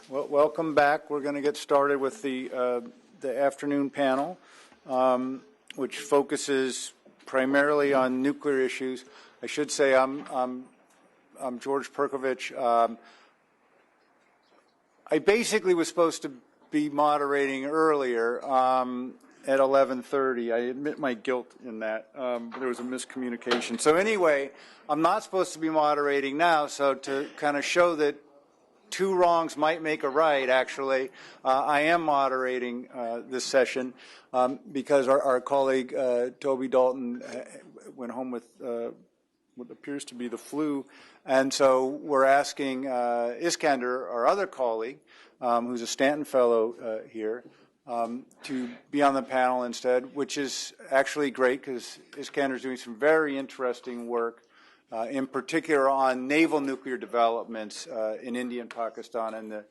Well, welcome back. We're going to get started with the afternoon panel, which focuses primarily on nuclear issues. I should say I'm George Perkovich. I basically was supposed to be moderating earlier at 11:30. I admit my guilt in that. There was a miscommunication. So anyway, I'm not supposed to be moderating now, so to kind of show that two wrongs might make a right, actually, I am moderating this session because our colleague Toby Dalton went home with what appears to be the flu, and so we're asking Iskander, our other colleague, who's a Stanton Fellow here, to be on the panel instead, which is actually great because Iskander's doing some very interesting work in particular on naval nuclear developments in India and Pakistan and the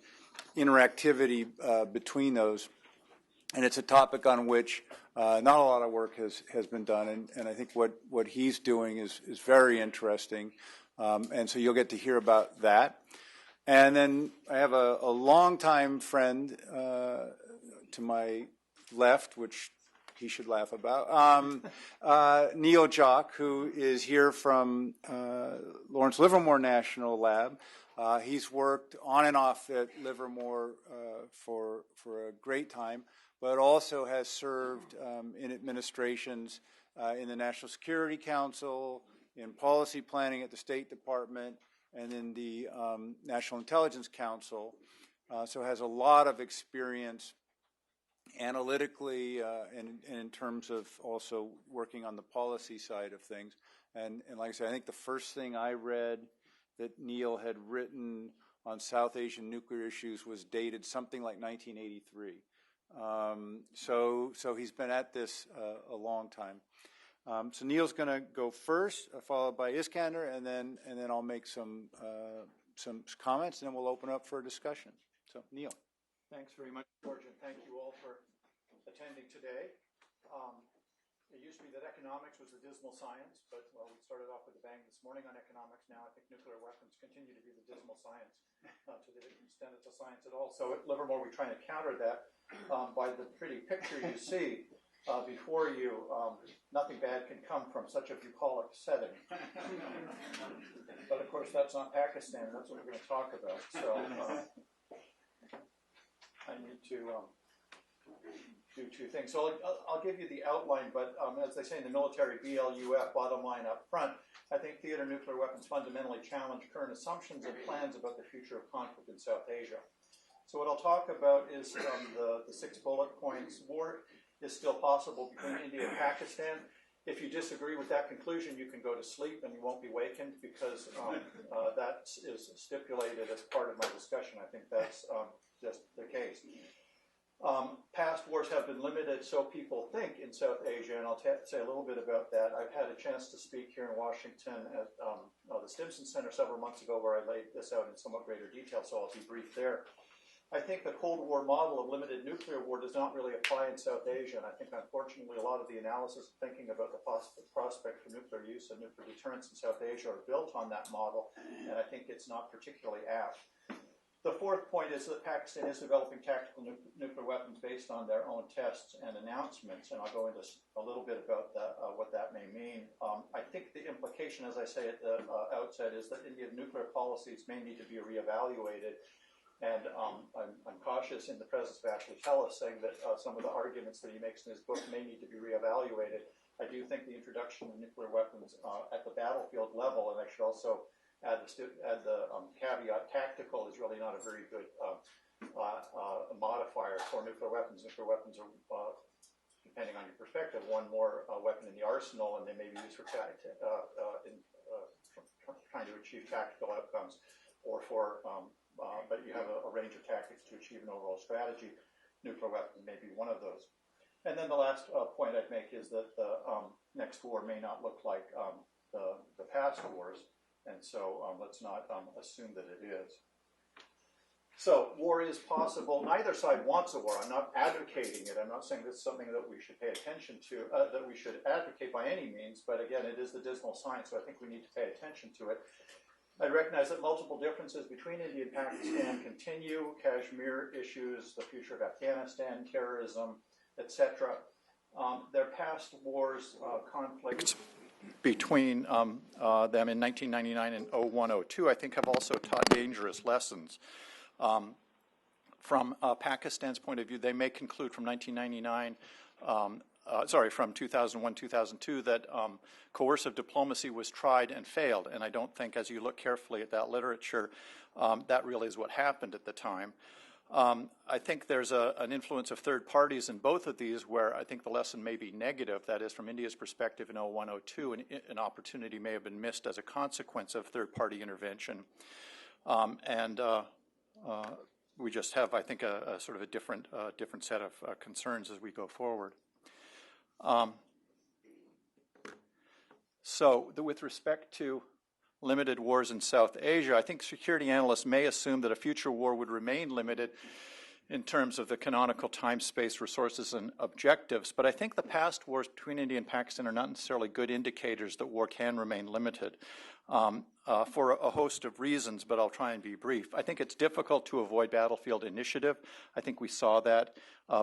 interactivity between those. And it's a topic on which not a lot of work has been done, and I think what he's doing is very interesting. And so you'll get to hear about that. And then I have a longtime friend to my left, which he should laugh about, Neil Jock, who is here from Lawrence Livermore National Lab. He's worked on and off at Livermore for a great time, but also has served in administrations in the National Security Council, in policy planning at the State Department, and in the National Intelligence Council. So has a lot of experience analytically and in terms of also working on the policy side of things. And like I said, I think the first thing I read that Neil had written on South Asian nuclear issues was dated something like 1983. So he's been at this a long time. So Neil's going to go first, followed by Iskander, and then I'll make some comments, and then we'll open up for a discussion. So Neil. Thanks very much, George, and thank you all for attending today. It used to be that economics was the dismal science, but, well, we started off with a bang this morning on economics. Now I think nuclear weapons continue to be the dismal science, to the extent it's a science at all. So at Livermore, we're trying to counter that by the pretty picture you see before you. Nothing bad can come from such a bucolic setting. But, of course, that's not Pakistan. That's what we're going to talk about. So I need to do two things. So I'll give you the outline, but as they say in the military, BLUF, bottom line up front, I think theater nuclear weapons fundamentally challenge current assumptions and plans about the future of conflict in South Asia. So what I'll talk about is the 6 bullet points. War is still possible between India and Pakistan. If you disagree with that conclusion, you can go to sleep and you won't be wakened because that is stipulated as part of my discussion. I think that's just the case. Past wars have been limited, so people think, in South Asia, and I'll say a little bit about that. I've had a chance to speak here in Washington at the Stimson Center several months ago where I laid this out in somewhat greater detail, so I'll be brief there. I think the Cold War model of limited nuclear war does not really apply in South Asia, and I think, unfortunately, a lot of the analysis thinking about the prospect for nuclear use and nuclear deterrence in South Asia are built on that model, and I think it's not particularly apt. The fourth point is that Pakistan is developing tactical nuclear weapons based on their own tests and announcements, and I'll go into a little bit about what that may mean. I think the implication, as I say at the outset, is that India's nuclear policies may need to be reevaluated, and I'm cautious in the presence of Ashley Tellis saying that some of the arguments that he makes in his book may need to be reevaluated. I do think the introduction of nuclear weapons at the battlefield level, and I should also add the caveat, tactical is really not a very good modifier for nuclear weapons. Nuclear weapons are, depending on your perspective, one more weapon in the arsenal, and they may be used for trying to achieve tactical outcomes, or for, but you have a range of tactics to achieve an overall strategy. Nuclear weapons may be one of those. And then the last point I'd make is that the next war may not look like the past wars. And so let's not assume that it is. So war is possible. Neither side wants a war. I'm not advocating it. I'm not saying this is something that we should pay attention to, that we should advocate by any means. But again, it is the dismal science, so I think we need to pay attention to it. I recognize that multiple differences between India and Pakistan continue: Kashmir issues, the future of Afghanistan, terrorism, etc. Their past wars, conflicts between them in 1999 and 0102, I think, have also taught dangerous lessons. From Pakistan's point of view, they may conclude from 1999, from 2001, 2002, that coercive diplomacy was tried and failed. And I don't think, as you look carefully at that literature, that really is what happened at the time. I think there's an influence of third parties in both of these where I think the lesson may be negative. That is, from India's perspective in 01, 02, an opportunity may have been missed as a consequence of third-party intervention. We just have, I think, a sort of a different set of concerns as we go forward. With respect to limited wars in South Asia, I think security analysts may assume that a future war would remain limited in terms of the canonical time, space, resources, and objectives. But I think the past wars between India and Pakistan are not necessarily good indicators that war can remain limited for a host of reasons, but I'll try and be brief. I think it's difficult to avoid battlefield initiative. I think we saw that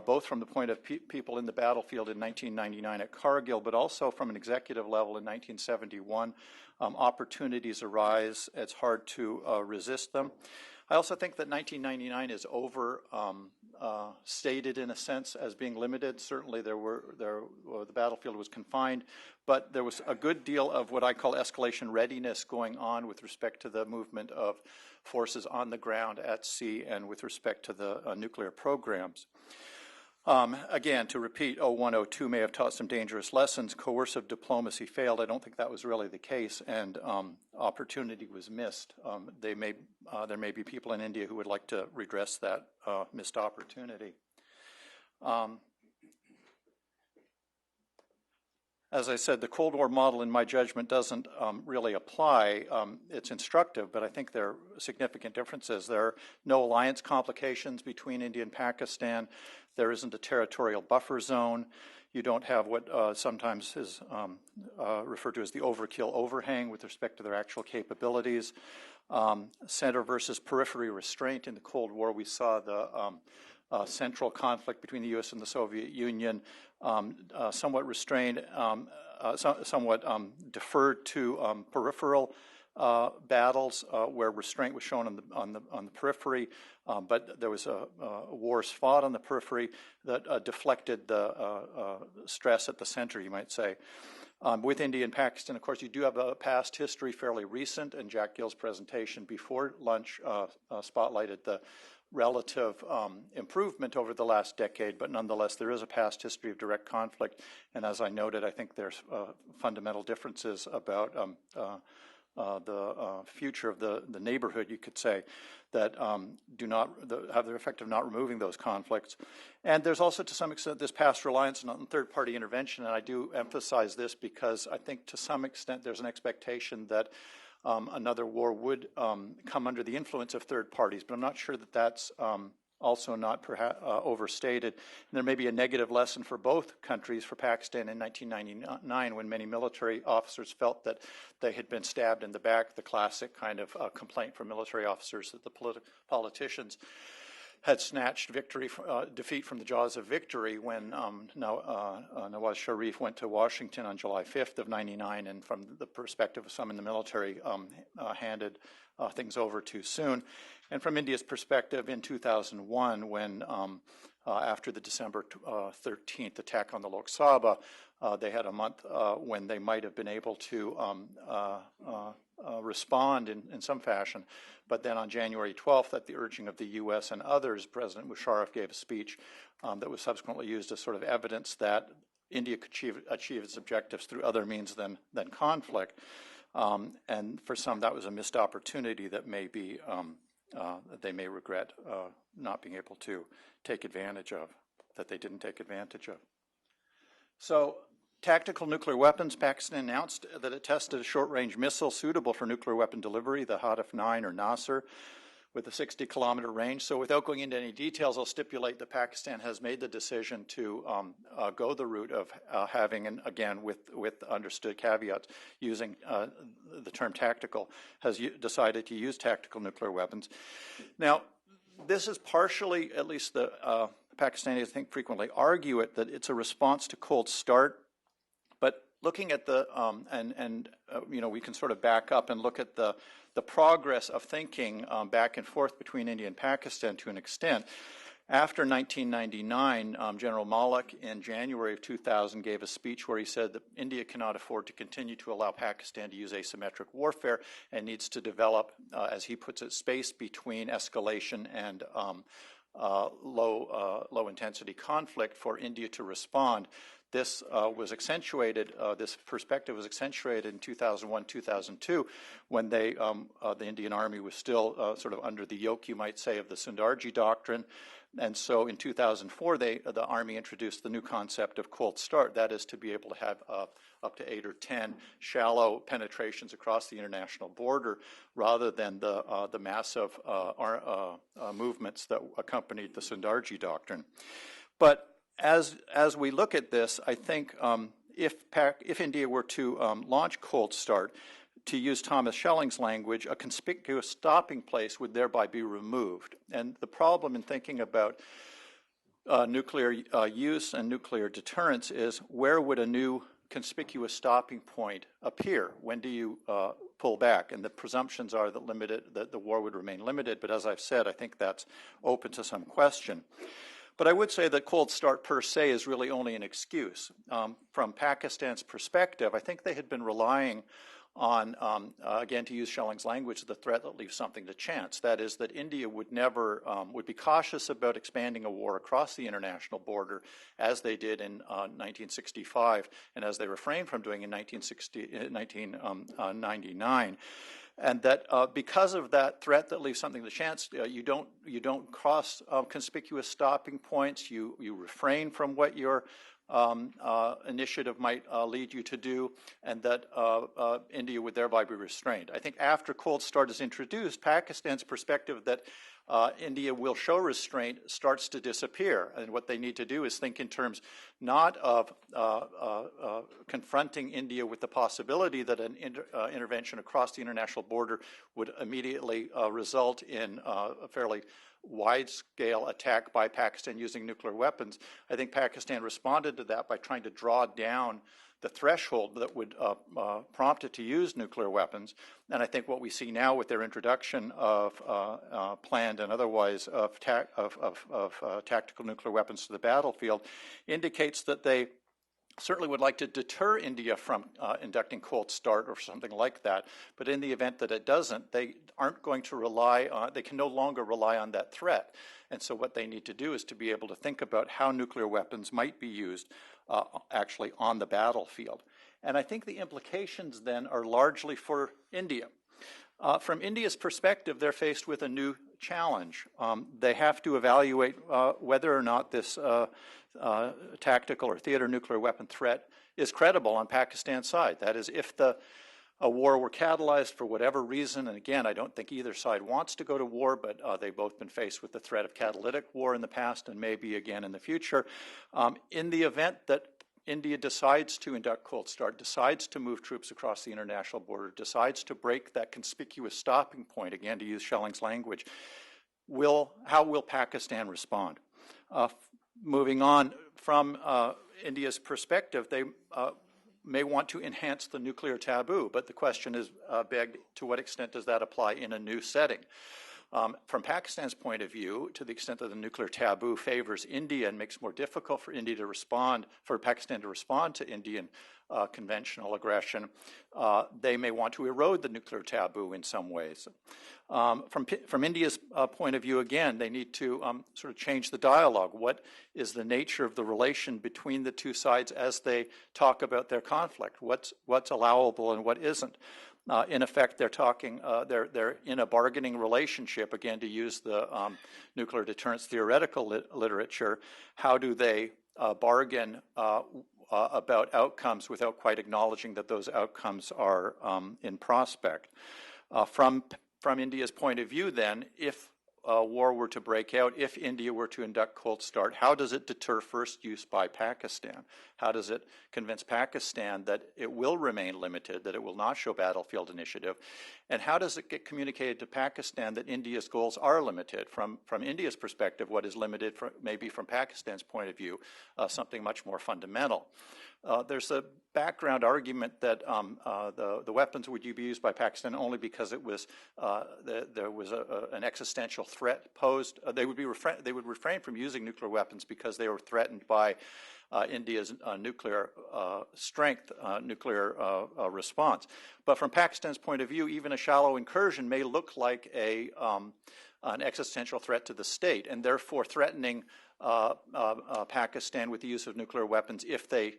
both from the point of people in the battlefield in 1999 at Cargill, but also from an executive level in 1971. Opportunities arise. It's hard to resist them. I also think that 1999 is overstated in a sense as being limited. Certainly the battlefield was confined, but there was a good deal of what I call escalation readiness going on with respect to the movement of forces on the ground, at sea, and with respect to the nuclear programs. Again, to repeat, 01, 02 may have taught some dangerous lessons. Coercive diplomacy failed. I don't think that was really the case, and opportunity was missed. There may be people in India who would like to redress that missed opportunity. As I said, the Cold War model, in my judgment, doesn't really apply. It's instructive, but I think there are significant differences. There are no alliance complications between India and Pakistan. There isn't a territorial buffer zone. You don't have what sometimes is referred to as the overkill overhang with respect to their actual capabilities. Center versus periphery restraint. In the Cold War, we saw the central conflict between the U.S. and the Soviet Union somewhat restrained, somewhat deferred to peripheral battles where restraint was shown on the periphery, but there was wars fought on the periphery that deflected the stress at the center, you might say. With India and Pakistan, of course, you do have a past history, fairly recent, and Jack Gill's presentation before lunch spotlighted the relative improvement over the last decade, but nonetheless there is a past history of direct conflict, and as I noted, I think there's fundamental differences about the future of the neighborhood, you could say, that do not have the effect of not removing those conflicts. And there's also, to some extent, this past reliance on third-party intervention, and I do emphasize this because I think to some extent there's an expectation that another war would come under the influence of third parties, but I'm not sure that that's also not perhaps overstated. And there may be a negative lesson for both countries, for Pakistan in 1999, when many military officers felt that they had been stabbed in the back, the classic kind of complaint from military officers that the politicians had snatched defeat from the jaws of victory when Nawaz Sharif went to Washington on July 5th of 99, and from the perspective of some in the military, handed things over too soon. And from India's perspective, in 2001, when after the December 13th attack on the Lok Sabha, they had a month when they might have been able to respond in some fashion. But then on January 12th, at the urging of the U.S. and others, President Musharraf gave a speech that was subsequently used as sort of evidence that India could achieve its objectives through other means than conflict. And for some, that was a missed opportunity that may be that they may regret not being able to take advantage of, that they didn't take advantage of. So, tactical nuclear weapons. Pakistan announced that it tested a short-range missile suitable for nuclear weapon delivery, the Hadaf 9 or Nasser, with a 60-kilometer range. So without going into any details, I'll stipulate that Pakistan has made the decision to go the route of having, and again with understood caveats, using the term tactical, has decided to use tactical nuclear weapons. Now, this is partially, at least the Pakistanis, I think, frequently argue it, that it's a response to Cold Start. But looking at the, you know, we can sort of back up and look at the progress of thinking back and forth between India and Pakistan to an extent. After 1999, General Malik in January of 2000 gave a speech where he said that India cannot afford to continue to allow Pakistan to use asymmetric warfare and needs to develop, as he puts it, space between escalation and low-intensity conflict for India to respond. This was accentuated, this perspective was accentuated in 2001, 2002, when the Indian Army was still sort of under the yoke, you might say, of the Sundarji Doctrine. And so in 2004, the Army introduced the new concept of Cold Start, that is to be able to have up to 8 or 10 shallow penetrations across the international border, rather than the massive movements that accompanied the Sundarji Doctrine. But as we look at this, I think if India were to launch Cold Start, to use Thomas Schelling's language, a conspicuous stopping place would thereby be removed. And the problem in thinking about nuclear use and nuclear deterrence is, where would a new conspicuous stopping point appear? When do you pull back? And the presumptions are that the war would remain limited, but as I've said, I think that's open to some question. But I would say that Cold Start per se is really only an excuse. From Pakistan's perspective, I think they had been relying on, again, to use Schelling's language, the threat that leaves something to chance. That is, that India would never, would be cautious about expanding a war across the international border, as they did in 1965, and as they refrained from doing in 1999. And that because of that threat that leaves something to chance, you don't cross conspicuous stopping points. You refrain from what your initiative might lead you to do, and that India would thereby be restrained. I think after Cold Start is introduced, Pakistan's perspective that India will show restraint starts to disappear. And what they need to do is think in terms not of confronting India with the possibility that an intervention across the international border would immediately result in a fairly wide-scale attack by Pakistan using nuclear weapons. I think Pakistan responded to that by trying to draw down the threshold that would prompt it to use nuclear weapons. And I think what we see now with their introduction of planned and otherwise of tactical nuclear weapons to the battlefield indicates that they certainly would like to deter India from inducting Cold Start or something like that. But in the event that it doesn't, they aren't going to rely on, they can no longer rely on that threat. And so what they need to do is to be able to think about how nuclear weapons might be used actually on the battlefield. And I think the implications then are largely for India. From India's perspective, they're faced with a new challenge. They have to evaluate whether or not this tactical or theater nuclear weapon threat is credible on Pakistan's side. That is, if a war were catalyzed for whatever reason, and again, I don't think either side wants to go to war, but they've both been faced with the threat of catalytic war in the past and maybe again in the future. In the event that India decides to induct Cold Start, decides to move troops across the international border, decides to break that conspicuous stopping point, again to use Schelling's language, how will Pakistan respond? Moving on from India's perspective, they may want to enhance the nuclear taboo, but the question is begged, to what extent does that apply in a new setting? From Pakistan's point of view, to the extent that the nuclear taboo favors India and makes it more difficult for India to respond, for Pakistan to respond to Indian conventional aggression, they may want to erode the nuclear taboo in some ways. From India's point of view, again, they need to sort of change the dialogue. What is the nature of the relation between the two sides as they talk about their conflict? What's allowable and what isn't? In effect, they're talking, they're in a bargaining relationship, again, to use the nuclear deterrence theoretical literature. How do they bargain about outcomes without quite acknowledging that those outcomes are in prospect? From from India's point of view then, if war were to break out, if India were to induct cold start, how does it deter first use by Pakistan? How does it convince Pakistan that it will remain limited, that it will not show battlefield initiative? And how does it get communicated to Pakistan that India's goals are limited? From India's perspective, what is limited, maybe from Pakistan's point of view, something much more fundamental. There's a background argument that the weapons would be used by Pakistan only because it was there was an existential threat posed. They would refrain from using nuclear weapons because they were threatened by India's nuclear strength, nuclear response. But from Pakistan's point of view, even a shallow incursion may look like an existential threat to the state, and therefore threatening Pakistan with the use of nuclear weapons, if they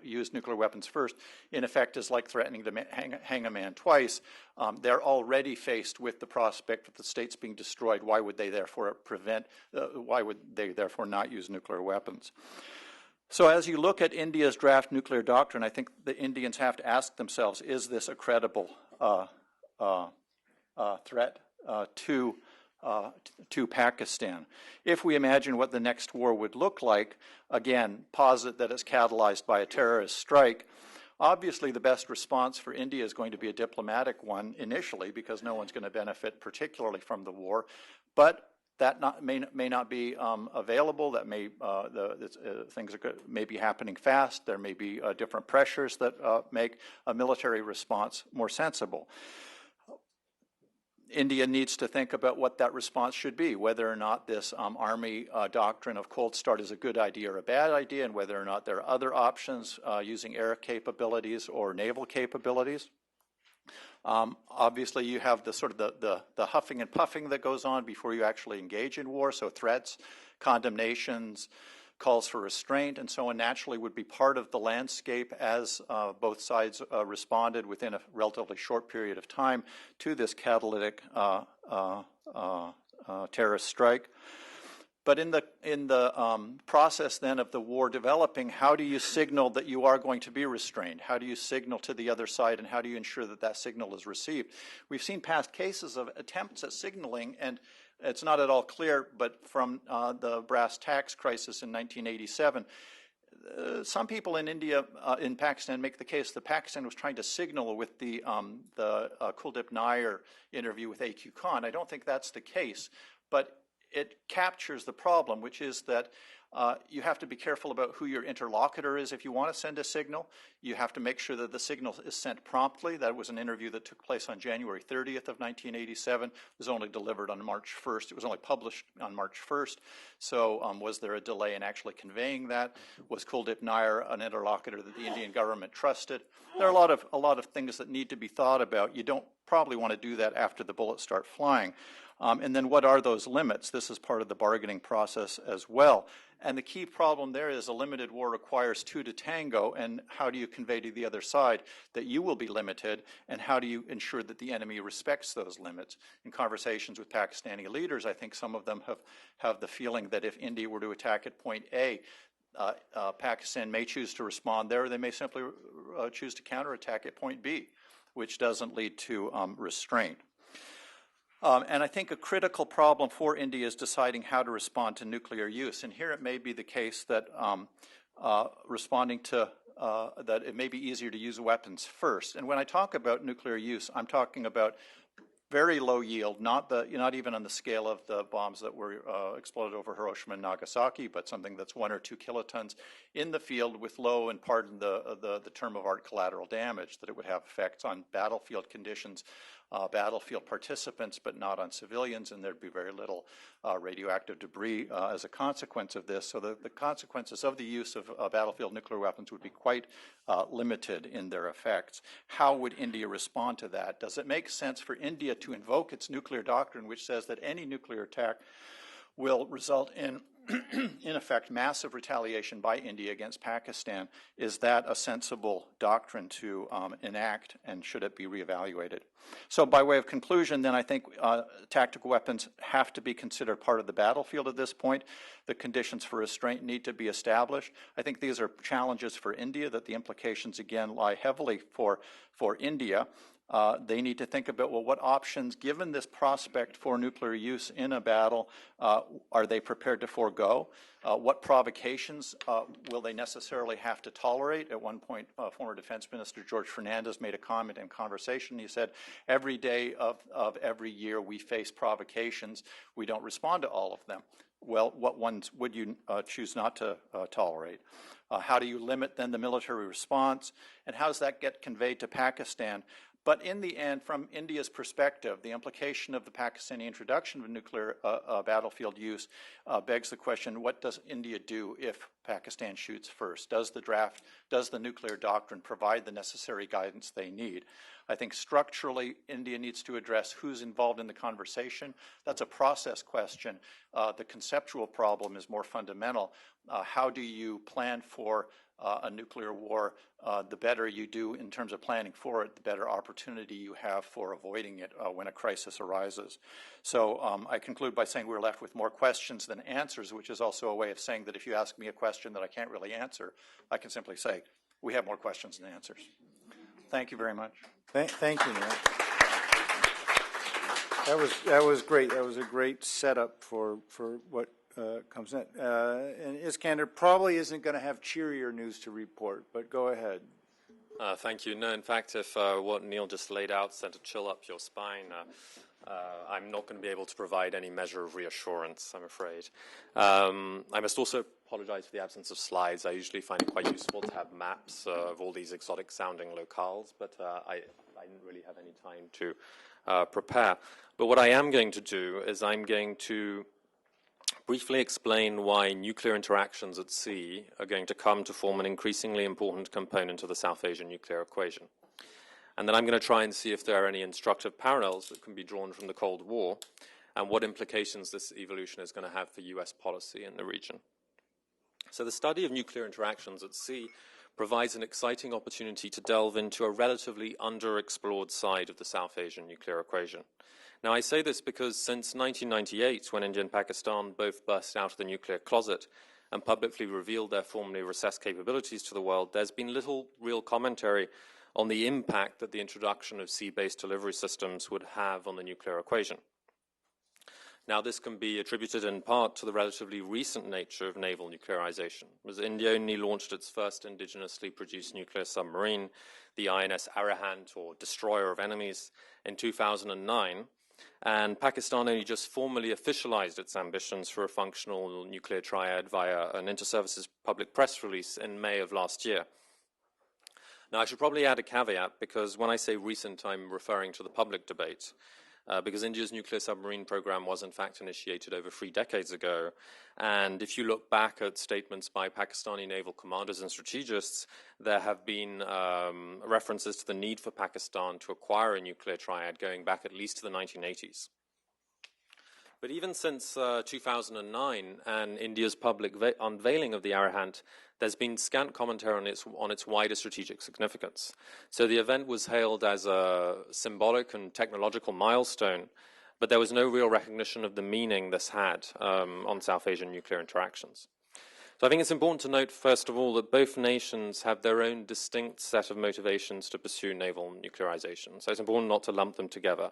use nuclear weapons first, in effect is like threatening to hang a man twice. They're already faced with the prospect of the states being destroyed. Why would they therefore why would they therefore not use nuclear weapons? So as you look at India's draft nuclear doctrine, I think the Indians have to ask themselves, is this a credible threat to Pakistan? If we imagine what the next war would look like, again, posit that it's catalyzed by a terrorist strike, obviously the best response for India is going to be a diplomatic one initially, because no one's going to benefit particularly from the war, but that may not be available. That may things may be happening fast. There may be different pressures that make a military response more sensible. India needs to think about what that response should be, whether or not this Army doctrine of cold start is a good idea or a bad idea, and whether or not there are other options using air capabilities or naval capabilities. Obviously, you have the sort of the huffing and puffing that goes on before you actually engage in war, so threats, condemnations, calls for restraint, and so on naturally would be part of the landscape as both sides responded within a relatively short period of time to this catalytic terrorist strike. But in the process then of the war developing, how do you signal that you are going to be restrained? How do you signal to the other side, and how do you ensure that that signal is received? We've seen past cases of attempts at signaling, and it's not at all clear, but from the brass tacks crisis in 1987, some people in India, in Pakistan, make the case that Pakistan was trying to signal with the Kuldeep Nair interview with A.Q. Khan. I don't think that's the case, but it captures the problem, which is that you have to be careful about who your interlocutor is if you want to send a signal. You have to make sure that the signal is sent promptly. That was an interview that took place on January 30th of 1987. It was only delivered on March 1st. It was only published on March 1st. So was there a delay in actually conveying that? Was Kuldeep Nair an interlocutor that the Indian government trusted? There are a lot of things that need to be thought about. You don't probably want to do that after the bullets start flying. And then what are those limits? This is part of the bargaining process as well. And the key problem there is a limited war requires two to tango, and how do you convey to the other side that you will be limited, and how do you ensure that the enemy respects those limits? In conversations with Pakistani leaders, I think some of them have the feeling that if India were to attack at point A, Pakistan may choose to respond there, or they may simply choose to counterattack at point B, which doesn't lead to restraint. And I think a critical problem for India is deciding how to respond to nuclear use. And here it may be the case that responding to that it may be easier to use weapons first. And when I talk about nuclear use, I'm talking about very low yield, not even on the scale of the bombs that were exploded over Hiroshima and Nagasaki, but something that's 1 or 2 kilotons in the field with low, and pardon the term of art, collateral damage, that it would have effects on battlefield conditions, battlefield participants, but not on civilians, and there'd be very little radioactive debris as a consequence of this. So the consequences of the use of battlefield nuclear weapons would be quite limited in their effects. How would India respond to that? Does it make sense for India to invoke its nuclear doctrine, which says that any nuclear attack will result in effect, massive retaliation by India against Pakistan? Is that a sensible doctrine to enact, and should it be reevaluated? So by way of conclusion, then, I think tactical weapons have to be considered part of the battlefield at this point. The conditions for restraint need to be established. I think these are challenges for India, that the implications, again, lie heavily for India. They need to think about, well, what options, given this prospect for nuclear use in a battle, are they prepared to forego? What provocations will they necessarily have to tolerate? At one point, former Defense Minister George Fernandez made a comment in conversation. He said, every day of every year we face provocations. We don't respond to all of them. Well, what ones would you choose not to tolerate? How do you limit then the military response? And how does that get conveyed to Pakistan? But in the end, from India's perspective, the implication of the Pakistani introduction of nuclear battlefield use begs the question, what does India do if Pakistan shoots first? Does the nuclear doctrine provide the necessary guidance they need? I think structurally, India needs to address who's involved in the conversation. That's a process question. The conceptual problem is more fundamental. How do you plan for a nuclear war? The better you do in terms of planning for it, the better opportunity you have for avoiding it when a crisis arises. So I conclude by saying we're left with more questions than answers, which is also a way of saying that if you ask me a question that I can't really answer, I can simply say we have more questions than answers. Thank you very much. Thank you, Matt. That was great. That was a great setup for what comes next. And Iskander probably isn't going to have cheerier news to report, but go ahead. Thank you. No, in fact, if what Neil just laid out sent a chill up your spine, I'm not going to be able to provide any measure of reassurance, I'm afraid. I must also apologize for the absence of slides. I usually find it quite useful to have maps of all these exotic-sounding locales, but I didn't really have any time to prepare. But what I am going to do is I'm going to briefly explain why nuclear interactions at sea are going to come to form an increasingly important component of the South Asian nuclear equation. And then I'm going to try and see if there are any instructive parallels that can be drawn from the Cold War and what implications this evolution is going to have for US policy in the region. So the study of nuclear interactions at sea provides an exciting opportunity to delve into a relatively underexplored side of the South Asian nuclear equation. Now, I say this because since 1998, when India and Pakistan both burst out of the nuclear closet and publicly revealed their formerly recessed capabilities to the world, there's been little real commentary on the impact that the introduction of sea-based delivery systems would have on the nuclear equation. Now, this can be attributed in part to the relatively recent nature of naval nuclearization, as India only launched its first indigenously produced nuclear submarine, the INS Arihant, or Destroyer of Enemies, in 2009, and Pakistan only just formally officialized its ambitions for a functional nuclear triad via an inter-services public press release in May of last year. Now, I should probably add a caveat, because when I say recent, I'm referring to the public debate, because India's nuclear submarine program was in fact initiated over 3 decades ago. And if you look back at statements by Pakistani naval commanders and strategists, there have been references to the need for Pakistan to acquire a nuclear triad going back at least to the 1980s. But even since 2009 and India's public unveiling of the Arihant, there's been scant commentary on its wider strategic significance. So the event was hailed as a symbolic and technological milestone, but there was no real recognition of the meaning this had on South Asian nuclear interactions. So I think it's important to note, first of all, that both nations have their own distinct set of motivations to pursue naval nuclearization. So it's important not to lump them together.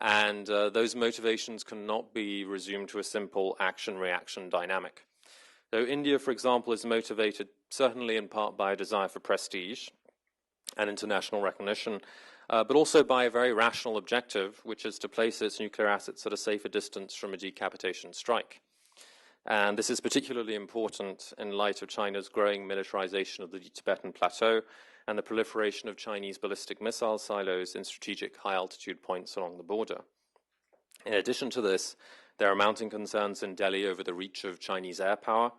And those motivations cannot be resumed to a simple action-reaction dynamic. So India, for example, is motivated certainly in part by a desire for prestige and international recognition, but also by a very rational objective, which is to place its nuclear assets at a safer distance from a decapitation strike. And this is particularly important in light of China's growing militarization of the Tibetan Plateau and the proliferation of Chinese ballistic missile silos in strategic high-altitude points along the border. In addition to this, there are mounting concerns in Delhi over the reach of Chinese air power,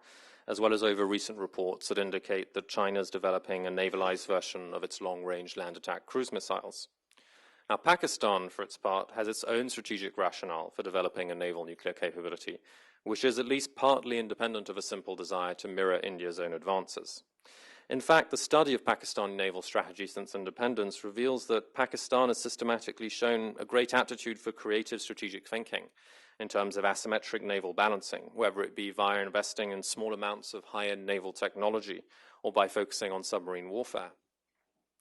as well as over recent reports that indicate that China is developing a navalized version of its long-range land attack cruise missiles. Now, Pakistan, for its part, has its own strategic rationale for developing a naval nuclear capability, which is at least partly independent of a simple desire to mirror India's own advances. In fact, the study of Pakistani naval strategy since independence reveals that Pakistan has systematically shown a great aptitude for creative strategic thinking in terms of asymmetric naval balancing, whether it be via investing in small amounts of high-end naval technology or by focusing on submarine warfare.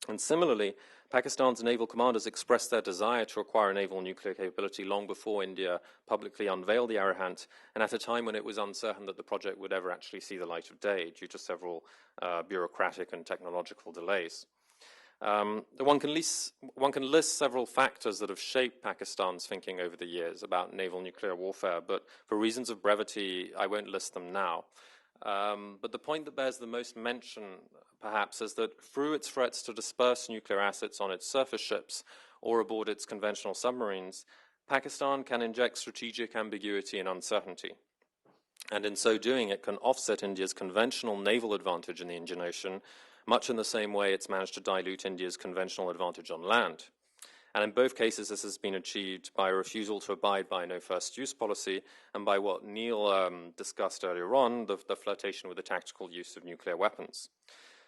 And similarly, Pakistan's naval commanders expressed their desire to acquire a naval nuclear capability long before India publicly unveiled the Arihant, and at a time when it was uncertain that the project would ever actually see the light of day due to several bureaucratic and technological delays. One can list several factors that have shaped Pakistan's thinking over the years about naval nuclear warfare, but for reasons of brevity, I won't list them now. But the point that bears the most mention, perhaps, is that through its threats to disperse nuclear assets on its surface ships or aboard its conventional submarines, Pakistan can inject strategic ambiguity and uncertainty. And in so doing, it can offset India's conventional naval advantage in the Indian Ocean, much in the same way it's managed to dilute India's conventional advantage on land. And in both cases, this has been achieved by a refusal to abide by no first use policy and by what Neil discussed earlier on, the flirtation with the tactical use of nuclear weapons.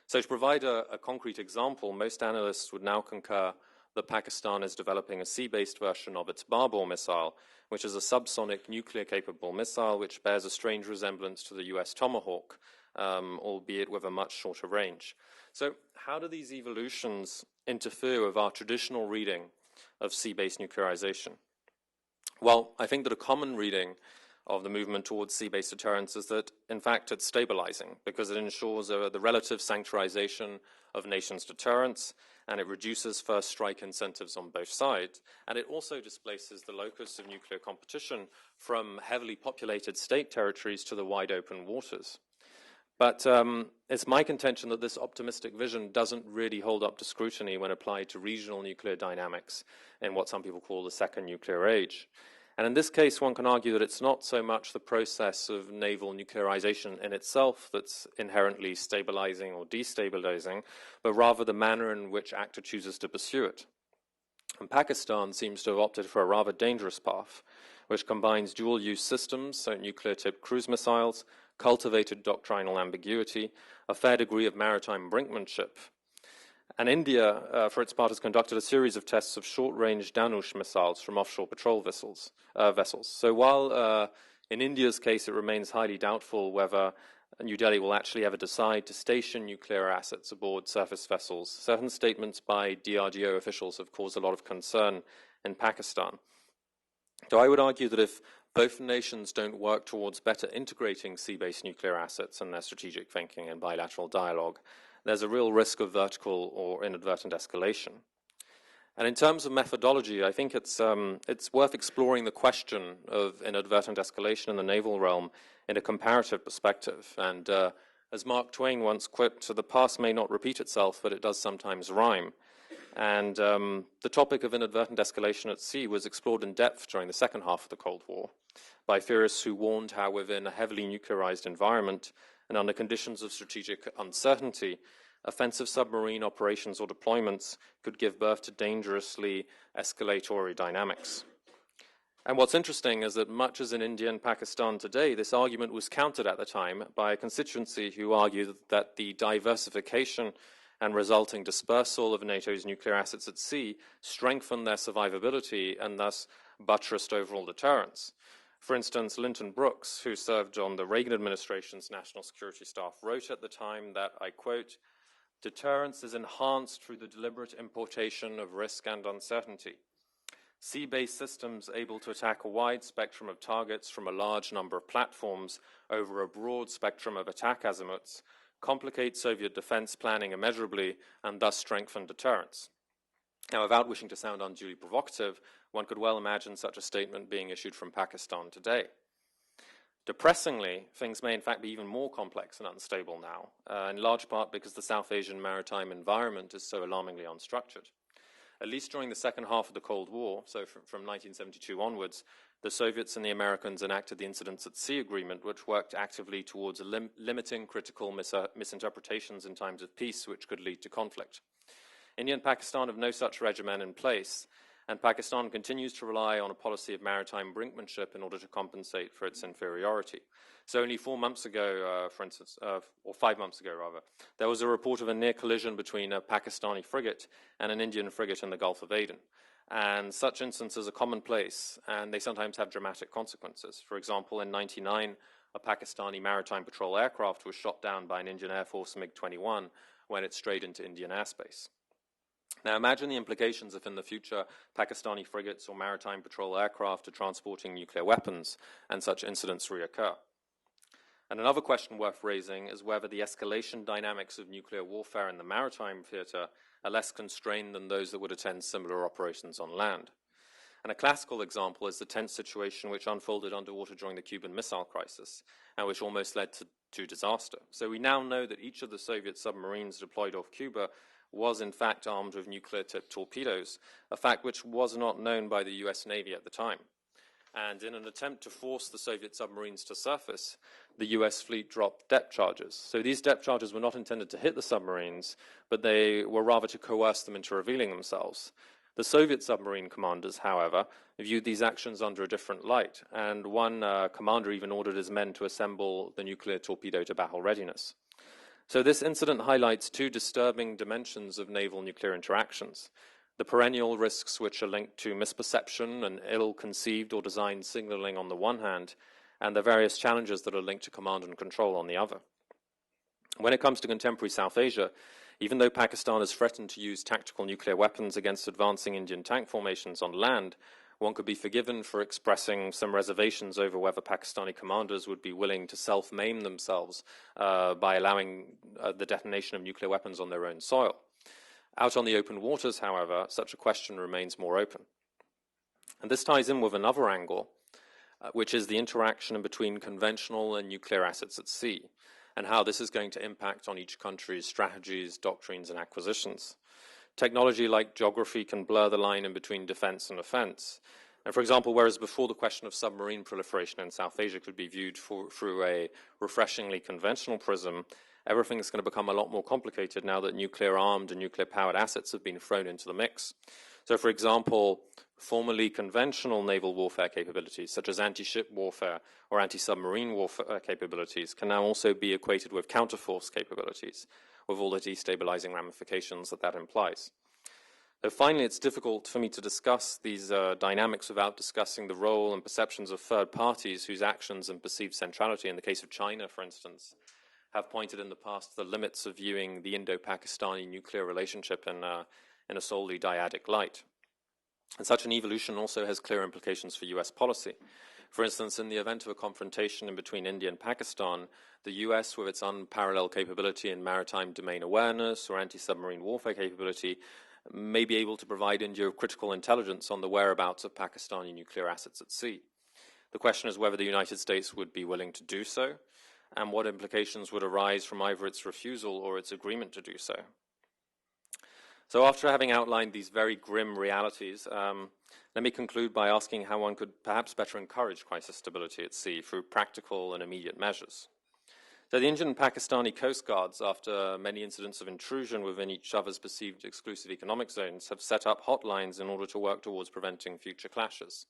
So to provide a concrete example, most analysts would now concur that Pakistan is developing a sea-based version of its Barbor missile, which is a subsonic nuclear-capable missile which bears a strange resemblance to the US Tomahawk, albeit with a much shorter range. So how do these evolutions interfere with our traditional reading of sea-based nuclearization? Well, I think that a common reading of the movement towards sea-based deterrence is that, in fact, it's stabilizing because it ensures the relative sanctuarization of nations' deterrence, and it reduces first strike incentives on both sides, and it also displaces the locus of nuclear competition from heavily populated state territories to the wide open waters. But it's my contention that this optimistic vision doesn't really hold up to scrutiny when applied to regional nuclear dynamics in what some people call the second nuclear age. And in this case, one can argue that it's not so much the process of naval nuclearization in itself that's inherently stabilizing or destabilizing, but rather the manner in which actor chooses to pursue it. And Pakistan seems to have opted for a rather dangerous path, which combines dual-use systems, so nuclear-tipped cruise missiles, cultivated doctrinal ambiguity, a fair degree of maritime brinkmanship. And India, for its part, has conducted a series of tests of short-range Dhanush missiles from offshore patrol vessels. So while in India's case it remains highly doubtful whether New Delhi will actually ever decide to station nuclear assets aboard surface vessels, certain statements by DRDO officials have caused a lot of concern in Pakistan. So I would argue that if both nations don't work towards better integrating sea-based nuclear assets in their strategic thinking and bilateral dialogue, there's a real risk of vertical or inadvertent escalation. And in terms of methodology, I think it's worth exploring the question of inadvertent escalation in the naval realm in a comparative perspective. And as Mark Twain once quipped, the past may not repeat itself, but it does sometimes rhyme. And the topic of inadvertent escalation at sea was explored in depth during the second half of the Cold War by theorists who warned how within a heavily nuclearized environment and under conditions of strategic uncertainty, offensive submarine operations or deployments could give birth to dangerously escalatory dynamics. And what's interesting is that much as in India and Pakistan today, this argument was countered at the time by a constituency who argued that the diversification and resulting dispersal of NATO's nuclear assets at sea strengthened their survivability and thus buttressed overall deterrence. For instance, Linton Brooks, who served on the Reagan administration's national security staff, wrote at the time that, I quote, "Deterrence is enhanced through the deliberate importation of risk and uncertainty. Sea-based systems able to attack a wide spectrum of targets from a large number of platforms over a broad spectrum of attack azimuths complicate Soviet defense planning immeasurably and thus strengthen deterrence." Now, without wishing to sound unduly provocative, one could well imagine such a statement being issued from Pakistan today. Depressingly, things may in fact be even more complex and unstable now, in large part because the South Asian maritime environment is so alarmingly unstructured. At least during the second half of the Cold War, so from 1972 onwards, the Soviets and the Americans enacted the Incidents at Sea Agreement, which worked actively towards limiting critical misinterpretations in times of peace, which could lead to conflict. India and Pakistan have no such regimen in place, and Pakistan continues to rely on a policy of maritime brinkmanship in order to compensate for its inferiority. So only 4 months ago, for instance, or 5 months ago rather, there was a report of a near collision between a Pakistani frigate and an Indian frigate in the Gulf of Aden. And such instances are commonplace, and they sometimes have dramatic consequences. For example, in 1999, a Pakistani maritime patrol aircraft was shot down by an Indian Air Force MiG-21 when it strayed into Indian airspace. Now imagine the implications if in the future Pakistani frigates or maritime patrol aircraft are transporting nuclear weapons and such incidents reoccur. And another question worth raising is whether the escalation dynamics of nuclear warfare in the maritime theater are less constrained than those that would attend similar operations on land. And a classical example is the tense situation which unfolded underwater during the Cuban Missile Crisis, and which almost led to disaster. So we now know that each of the Soviet submarines deployed off Cuba was in fact armed with nuclear-tipped torpedoes, a fact which was not known by the US Navy at the time. And in an attempt to force the Soviet submarines to surface, the US fleet dropped depth charges. So these depth charges were not intended to hit the submarines, but they were rather to coerce them into revealing themselves. The Soviet submarine commanders, however, viewed these actions under a different light, and one commander even ordered his men to assemble the nuclear torpedo to battle readiness. So this incident highlights two disturbing dimensions of naval nuclear interactions: the perennial risks which are linked to misperception and ill-conceived or designed signaling on the one hand, and the various challenges that are linked to command and control on the other. When it comes to contemporary South Asia, even though Pakistan has threatened to use tactical nuclear weapons against advancing Indian tank formations on land, one could be forgiven for expressing some reservations over whether Pakistani commanders would be willing to self-maim themselves by allowing the detonation of nuclear weapons on their own soil. Out on the open waters, however, such a question remains more open. And this ties in with another angle, which is the interaction between conventional and nuclear assets at sea, and how this is going to impact on each country's strategies, doctrines, and acquisitions. Technology like geography can blur the line in between defense and offense. And for example, whereas before the question of submarine proliferation in South Asia could be viewed through a refreshingly conventional prism, everything is going to become a lot more complicated now that nuclear-armed and nuclear-powered assets have been thrown into the mix. So, for example, formerly conventional naval warfare capabilities, such as anti-ship warfare or anti-submarine warfare capabilities, can now also be equated with counterforce capabilities, with all the destabilizing ramifications that implies. So finally, it's difficult for me to discuss these dynamics without discussing the role and perceptions of third parties whose actions and perceived centrality, in the case of China, for instance, have pointed in the past to the limits of viewing the Indo-Pakistani nuclear relationship in a solely dyadic light. And such an evolution also has clear implications for US policy. For instance, in the event of a confrontation in between India and Pakistan, the US, with its unparalleled capability in maritime domain awareness or anti-submarine warfare capability, may be able to provide India with critical intelligence on the whereabouts of Pakistani nuclear assets at sea. The question is whether the United States would be willing to do so, and what implications would arise from either its refusal or its agreement to do so. So after having outlined these very grim realities, let me conclude by asking how one could perhaps better encourage crisis stability at sea through practical and immediate measures. So the Indian and Pakistani coast guards, after many incidents of intrusion within each other's perceived exclusive economic zones, have set up hotlines in order to work towards preventing future clashes.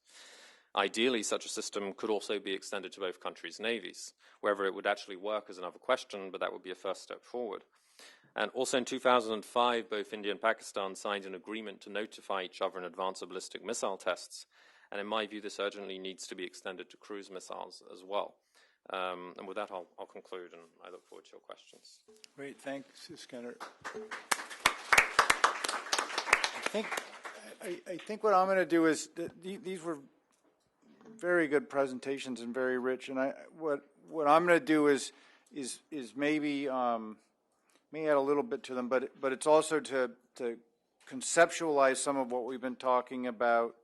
Ideally, such a system could also be extended to both countries' navies. Whether it would actually work is another question, but that would be a first step forward. And also in 2005, both India and Pakistan signed an agreement to notify each other in advance of ballistic missile tests. And in my view, this urgently needs to be extended to cruise missiles as well. And with that, I'll conclude, and I look forward to your questions. Great, thanks, Iskender. I think what I'm going to do is, these were very good presentations and very rich, and what I'm going to do is maybe may add a little bit to them, but it's also to conceptualize some of what we've been talking about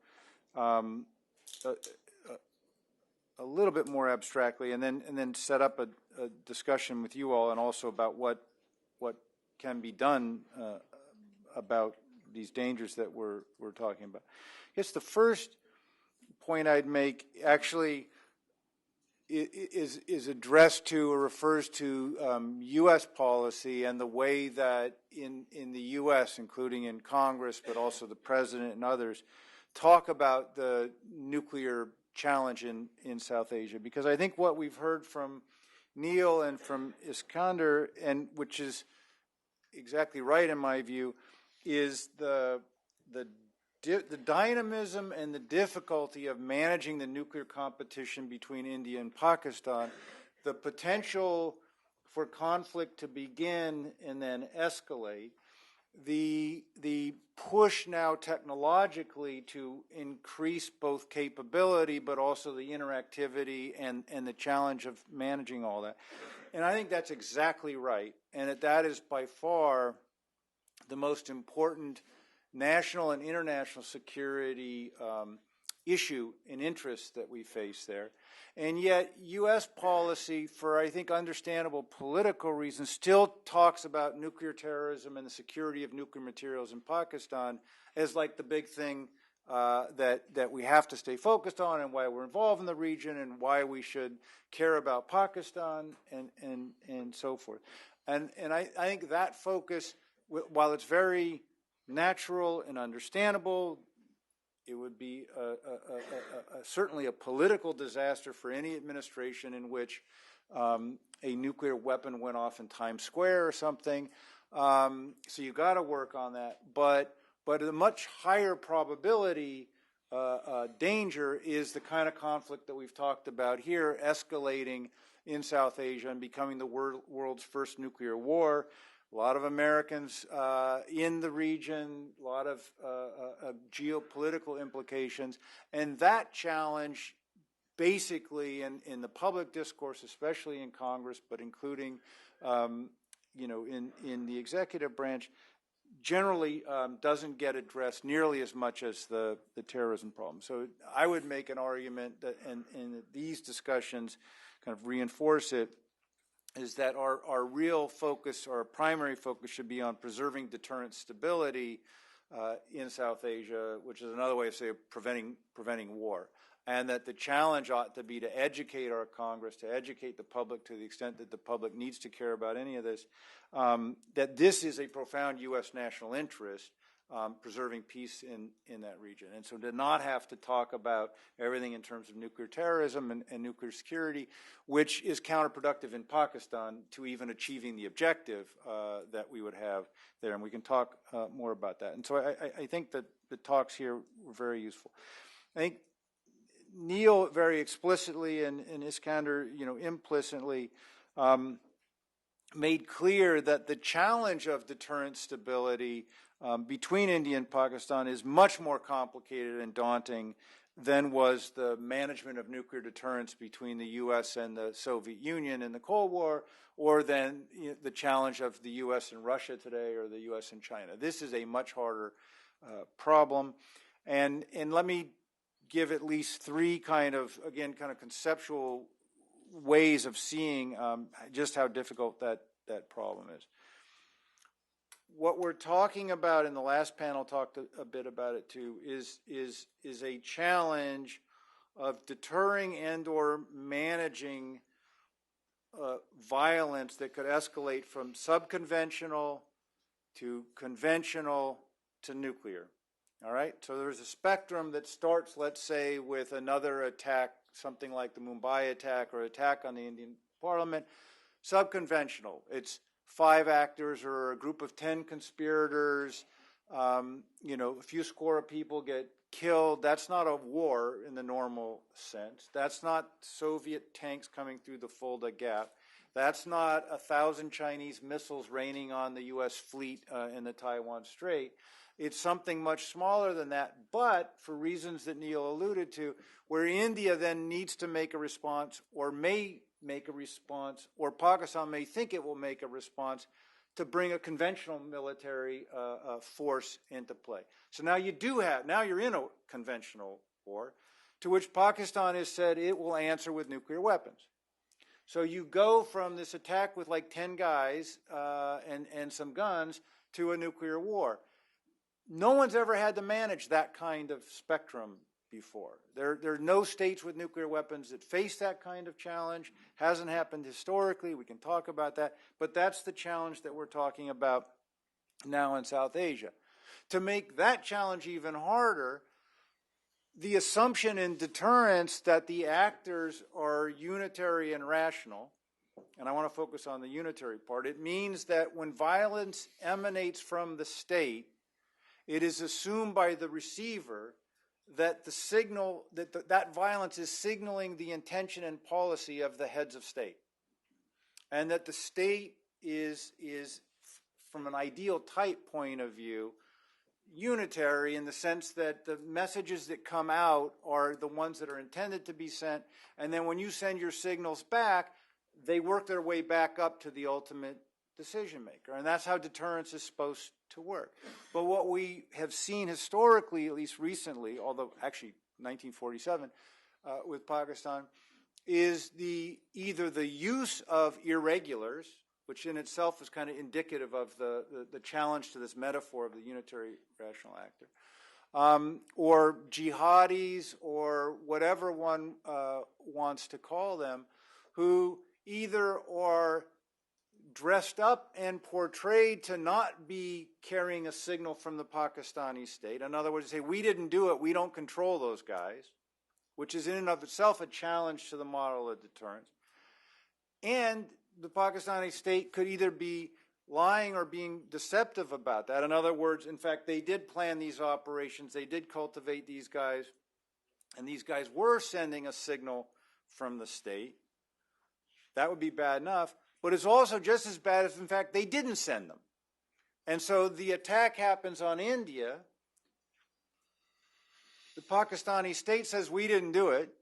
a little bit more abstractly, and then set up a discussion with you all, and also about what can be done about these dangers that we're talking about. I guess the first point I'd make actually is addressed to or refers to U.S. policy and the way that in the U.S., including in Congress, but also the President and others, talk about the nuclear challenge in South Asia. Because I think what we've heard from Neil and from Iskender, and which is exactly right in my view, is the dynamism and the difficulty of managing the nuclear competition between India and Pakistan, the potential for conflict to begin and then escalate, the push now technologically to increase both capability but also the interactivity and the challenge of managing all that. And I think that's exactly right, and that is by far the most important national and international security issue and interest that we face there. And yet U.S. policy, for I think understandable political reasons, still talks about nuclear terrorism and the security of nuclear materials in Pakistan as like the big thing that we have to stay focused on, and why we're involved in the region, and why we should care about Pakistan and so forth. And I think that focus, while it's very natural and understandable, it would be certainly a political disaster for any administration in which a nuclear weapon went off in Times Square or something. So you got to work on that. But a much higher probability danger is the kind of conflict that we've talked about here, escalating in South Asia and becoming the world's first nuclear war. A lot of Americans in the region, a lot of geopolitical implications, and that challenge basically in the public discourse, especially in Congress, but including in the executive branch, generally doesn't get addressed nearly as much as the terrorism problem. So I would make an argument that, and these discussions kind of reinforce it, is that our real focus, our primary focus, should be on preserving deterrent stability in South Asia, which is another way of saying preventing war. And that the challenge ought to be to educate our Congress, to educate the public to the extent that the public needs to care about any of this, that this is a profound U.S. national interest, preserving peace in that region. And so to not have to talk about everything in terms of nuclear terrorism and nuclear security, which is counterproductive in Pakistan to even achieving the objective that we would have there. And we can talk more about that. And so I think that the talks here were very useful. I think Neil very explicitly and Iskander, implicitly made clear that the challenge of deterrent stability between India and Pakistan is much more complicated and daunting than was the management of nuclear deterrence between the U.S. and the Soviet Union in the Cold War, or than the challenge of the U.S. and Russia today, or the U.S. and China. This is a much harder problem. And let me give at least three kind of conceptual ways of seeing just how difficult that problem is. What we're talking about in the last panel, talked a bit about it too, is a challenge of deterring and or managing violence that could escalate from subconventional to conventional to nuclear. All right? So there's a spectrum that starts, let's say, with another attack, something like the Mumbai attack or attack on the Indian Parliament. Subconventional. It's 5 actors or a group of 10 conspirators. A few score of people get killed. That's not a war in the normal sense. That's not Soviet tanks coming through the Fulda Gap. That's not 1,000 Chinese missiles raining on the U.S. fleet in the Taiwan Strait. It's something much smaller than that, but for reasons that Neil alluded to, where India then needs to make a response, or may make a response, or Pakistan may think it will make a response to bring a conventional military force into play. So now you're in a conventional war, to which Pakistan has said it will answer with nuclear weapons. So you go from this attack with like 10 guys and some guns to a nuclear war. No one's ever had to manage that kind of spectrum before. There are no states with nuclear weapons that face that kind of challenge. Hasn't happened historically. We can talk about that. But that's the challenge that we're talking about now in South Asia. To make that challenge even harder, the assumption in deterrence that the actors are unitary and rational, and I want to focus on the unitary part, it means that when violence emanates from the state, it is assumed by the receiver that the signal that violence is signaling the intention and policy of the heads of state, and that the state is from an ideal type point of view, unitary in the sense that the messages that come out are the ones that are intended to be sent, and then when you send your signals back, they work their way back up to the ultimate decision maker. And that's how deterrence is supposed to work. But what we have seen historically, at least recently, although actually 1947 with Pakistan, is either the use of irregulars, which in itself is kind of indicative of the challenge to this metaphor of the unitary rational actor, or jihadis, or whatever one wants to call them, who either are dressed up and portrayed to not be carrying a signal from the Pakistani state. In other words, say, we didn't do it, we don't control those guys, which is in and of itself a challenge to the model of deterrence. And the Pakistani state could either be lying or being deceptive about that. In other words, in fact, they did plan these operations, they did cultivate these guys, and these guys were sending a signal from the state. That would be bad enough, but it's also just as bad if, in fact, they didn't send them. And so the attack happens on India. The Pakistani state says, we didn't do it.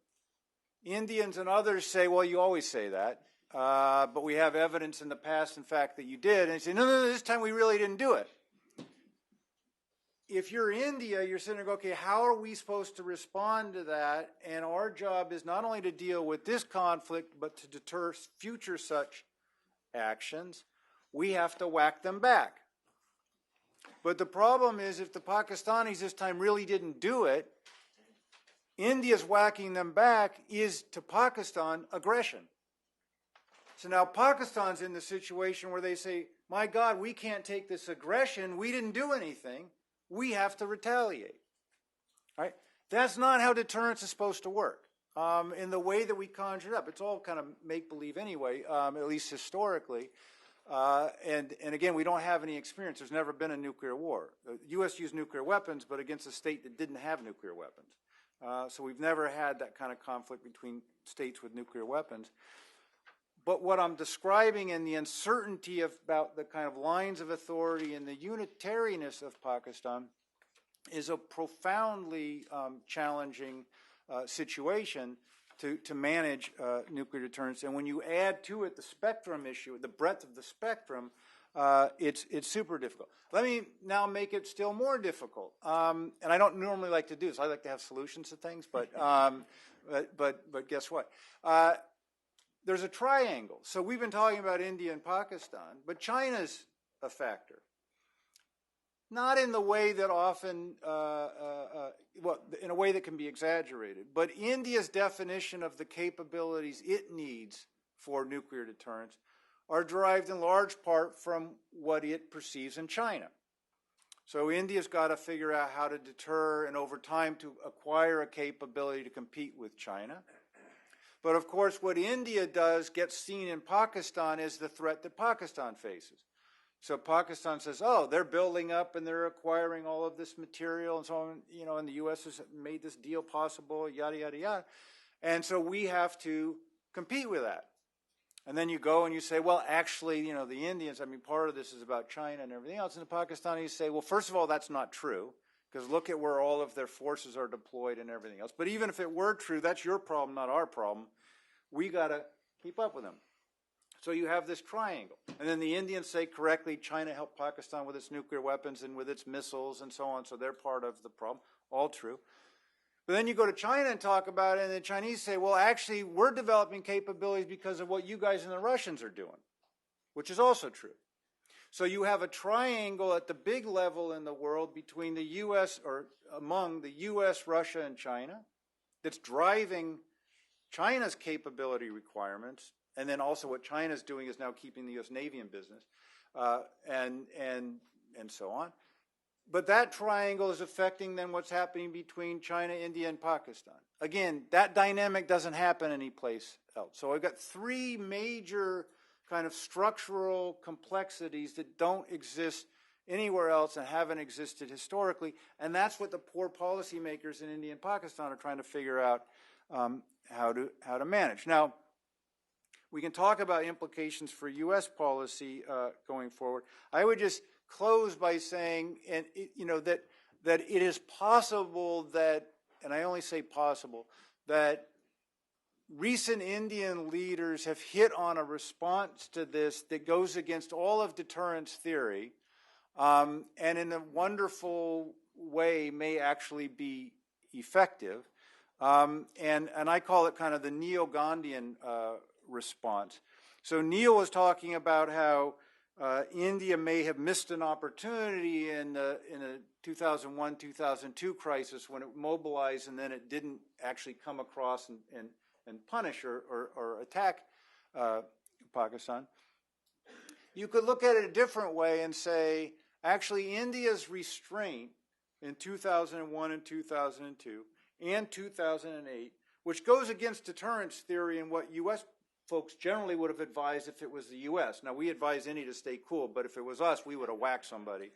Indians and others say, well, you always say that. But we have evidence in the past, in fact, that you did. And they say, no, this time we really didn't do it. If you're India, you're sitting there going, okay, how are we supposed to respond to that? And our job is not only to deal with this conflict, but to deter future such actions. We have to whack them back. But the problem is, if the Pakistanis this time really didn't do it, India's whacking them back is, to Pakistan, aggression. So now Pakistan's in the situation where they say, my God, we can't take this aggression. We didn't do anything. We have to retaliate. Right? That's not how deterrence is supposed to work. In the way that we conjure it up. It's all kind of make-believe anyway, at least historically. And again, we don't have any experience. There's never been a nuclear war. The U.S. used nuclear weapons, but against a state that didn't have nuclear weapons. So we've never had that kind of conflict between states with nuclear weapons. But what I'm describing in the uncertainty about the kind of lines of authority and the unitariness of Pakistan is a profoundly challenging situation to manage nuclear deterrence. And when you add to it the spectrum issue, the breadth of the spectrum, it's super difficult. Let me now make it still more difficult. And I don't normally like to do this. I like to have solutions to things, but guess what? There's a triangle. So we've been talking about India and Pakistan, but China's a factor. Not in the way that often, well, in a way that can be exaggerated, but India's definition of the capabilities it needs for nuclear deterrence are derived in large part from what it perceives in China. So India's got to figure out how to deter and over time to acquire a capability to compete with China. But of course, what India does gets seen in Pakistan as the threat that Pakistan faces. So Pakistan says, oh, they're building up and they're acquiring all of this material and so on, you know, and the U.S. has made this deal possible, yada, yada, yada. And so we have to compete with that. And then you go and you say, well, actually, you know, the Indians, I mean, part of this is about China and everything else. And the Pakistanis say, well, first of all, that's not true, because look at where all of their forces are deployed and everything else. But even if it were true, that's your problem, not our problem. We got to keep up with them. So you have this triangle. And then the Indians say correctly, China helped Pakistan with its nuclear weapons and with its missiles and so on, so they're part of the problem. All true. But then you go to China and talk about it, and the Chinese say, well, actually, we're developing capabilities because of what you guys and the Russians are doing, which is also true. So you have a triangle at the big level in the world between the U.S., or among the U.S., Russia, and China, that's driving China's capability requirements, and then also what China's doing is now keeping the U.S. Navy in business, and so on. But that triangle is affecting then what's happening between China, India, and Pakistan. Again, that dynamic doesn't happen anyplace else. So I've got three major kind of structural complexities that don't exist anywhere else and haven't existed historically, and that's what the poor policymakers in India and Pakistan are trying to figure out how to manage. Now, we can talk about implications for U.S. policy going forward. I would just close by saying, that it is possible that, and I only say possible, that recent Indian leaders have hit on a response to this that goes against all of deterrence theory, and in a wonderful way may actually be effective. And I call it kind of the Neo-Gandhian response. So Neil was talking about how India may have missed an opportunity in a 2001-2002 crisis when it mobilized and then it didn't actually come across and punish or attack Pakistan. You could look at it a different way and say, actually, India's restraint in 2001 and 2002 and 2008, which goes against deterrence theory and what U.S. folks generally would have advised if it was the U.S. Now, we advise India to stay cool, but if it was us, we would have whacked somebody.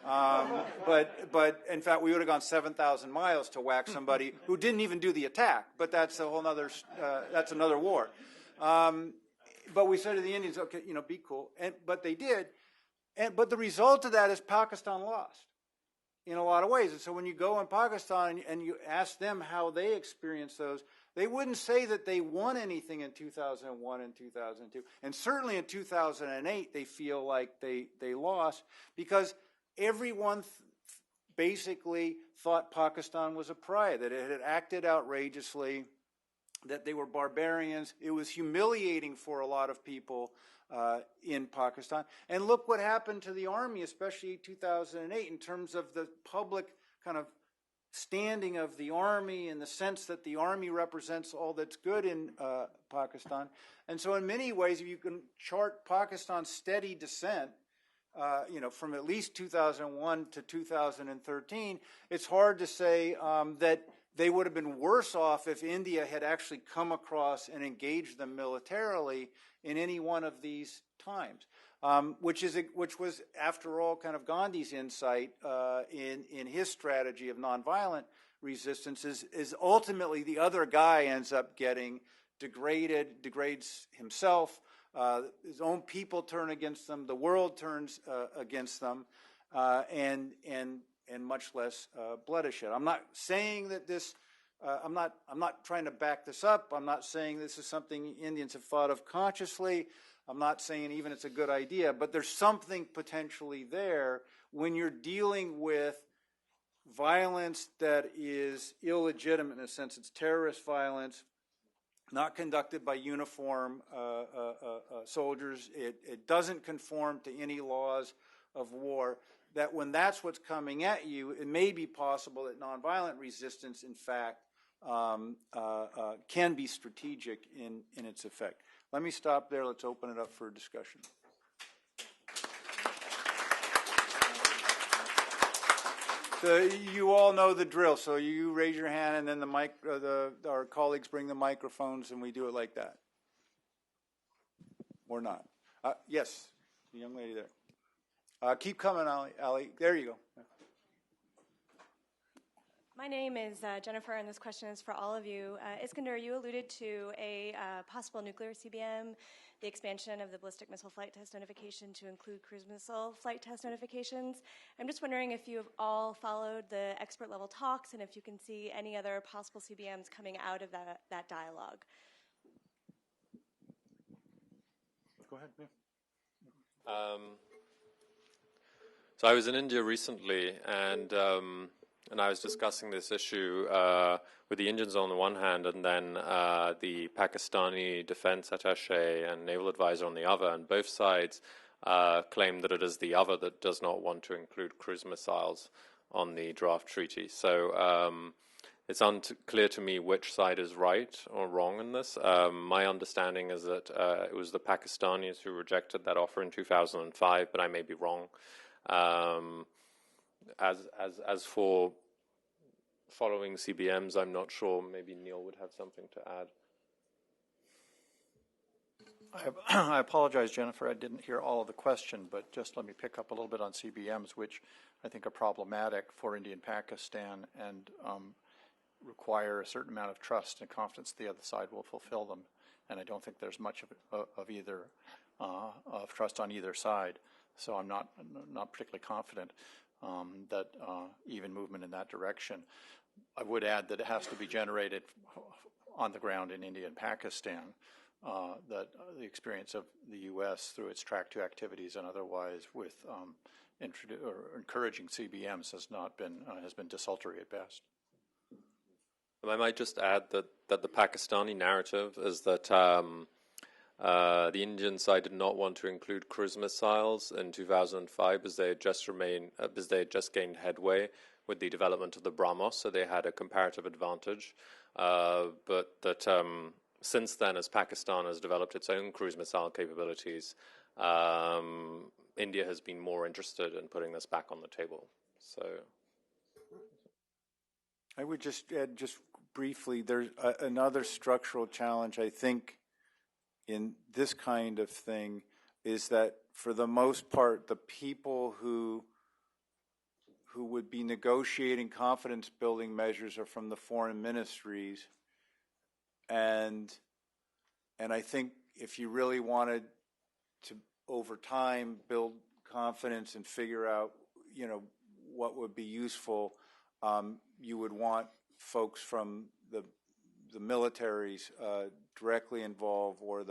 But in fact, we would have gone 7,000 miles to whack somebody who didn't even do the attack. But that's a whole other, that's another war. But we said to the Indians, okay, be cool. But they did. But the result of that is Pakistan lost in a lot of ways. And so when you go in Pakistan and you ask them how they experience those, they wouldn't say that they won anything in 2001 and 2002. And certainly in 2008, they feel like they lost because everyone basically thought Pakistan was a pariah, that it had acted outrageously, that they were barbarians. It was humiliating for a lot of people in Pakistan. And look what happened to the army, especially 2008, in terms of the public kind of standing of the army in the sense that the army represents all that's good in Pakistan. And so in many ways, you can chart Pakistan's steady descent from at least 2001 to 2013, it's hard to say that they would have been worse off if India had actually come across and engaged them militarily in any one of these times, which was, after all, kind of Gandhi's insight in his strategy of nonviolent resistance is ultimately the other guy ends up getting degrades himself. His own people turn against them. The world turns against them, and much less bloodshed. I'm not saying that this. I'm not trying to back this up. I'm not saying this is something Indians have thought of consciously. I'm not saying even it's a good idea. But there's something potentially there when you're dealing with violence that is illegitimate in a sense. It's terrorist violence, not conducted by uniform soldiers. It doesn't conform to any laws of war. That when that's what's coming at you, it may be possible that nonviolent resistance, in fact, can be strategic in its effect. Let me stop there. Let's open it up for discussion. So you all know the drill. So you raise your hand, and then our colleagues bring the microphones, and we do it like that. Or not. Yes, the young lady there. Keep coming, Ali. There you go. My name is Jennifer, and this question is for all of you. Iskander, you alluded to a possible nuclear CBM, the expansion of the ballistic missile flight test notification to include cruise missile flight test notifications. I'm just wondering if you have all followed the expert-level talks and if you can see any other possible CBMs coming out of that dialogue. Go ahead, yeah. So I was in India recently, and I was discussing this issue with the Indians on the one hand, and then the Pakistani defense attaché and naval advisor on the other, and both sides claim that it is the other that does not want to include cruise missiles on the draft treaty. So it's unclear to me which side is right or wrong in this. My understanding is that it was the Pakistanis who rejected that offer in 2005, but I may be wrong. As for following CBMs, I'm not sure. Maybe Neil would have something to add. I apologize, Jennifer. I didn't hear all of the question, but just let me pick up a little bit on CBMs, which I think are problematic for India and Pakistan and require a certain amount of trust and confidence the other side will fulfill them. and I don't think there's much of either of trust on either side. So I'm not particularly confident that even movement in that direction. I would add that it has to be generated on the ground in India and Pakistan. That the experience of the U.S. through its Track 2 activities and otherwise with encouraging CBMs has been desultory at best. I might just add that the Pakistani narrative is that the Indian side did not want to include cruise missiles in 2005 as they had just gained headway with the development of the BrahMos, so they had a comparative advantage. But that since then, as Pakistan has developed its own cruise missile capabilities, India has been more interested in putting this back on the table. So, I would just add, just briefly, there's another structural challenge, I think, in this kind of thing, is that for the most part, the people who would be negotiating confidence-building measures are from the foreign ministries, and I think if you really wanted to, over time, build confidence and figure out, what would be useful, you would want folks from the militaries directly involved, or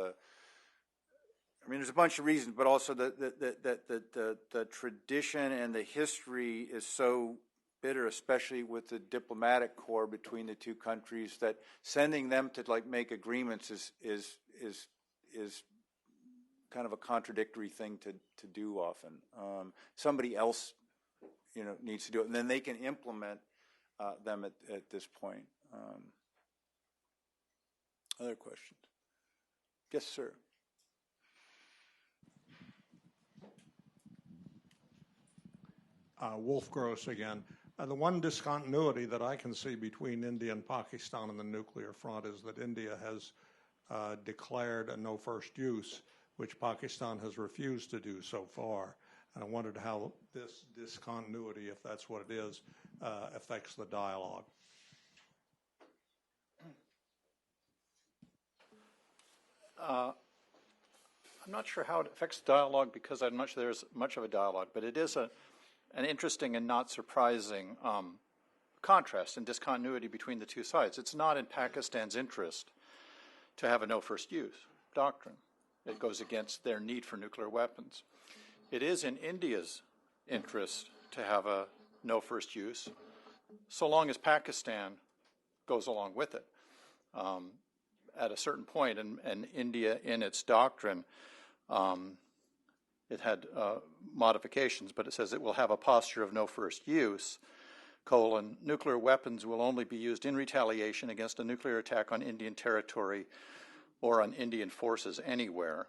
there's a bunch of reasons, but also the tradition and the history is so bitter, especially with the diplomatic corps between the two countries, that sending them to make agreements is kind of a contradictory thing to do often. Somebody else, needs to do it, and then they can implement them at this point. Other questions? Yes, sir. Wolf Gross again. The one discontinuity that I can see between India and Pakistan on the nuclear front is that India has declared a no first use, which Pakistan has refused to do so far. And I wondered how this discontinuity, if that's what it is, affects the dialogue. I'm not sure how it affects dialogue because I'm not sure there's much of a dialogue, but it is an interesting and not surprising contrast and discontinuity between the two sides. It's not in Pakistan's interest to have a no first use doctrine. It goes against their need for nuclear weapons. It is in India's interest to have a no first use, so long as Pakistan goes along with it. At a certain point, and India in its doctrine, it had modifications, but it says it will have a posture of no first use, nuclear weapons will only be used in retaliation against a nuclear attack on Indian territory or on Indian forces anywhere.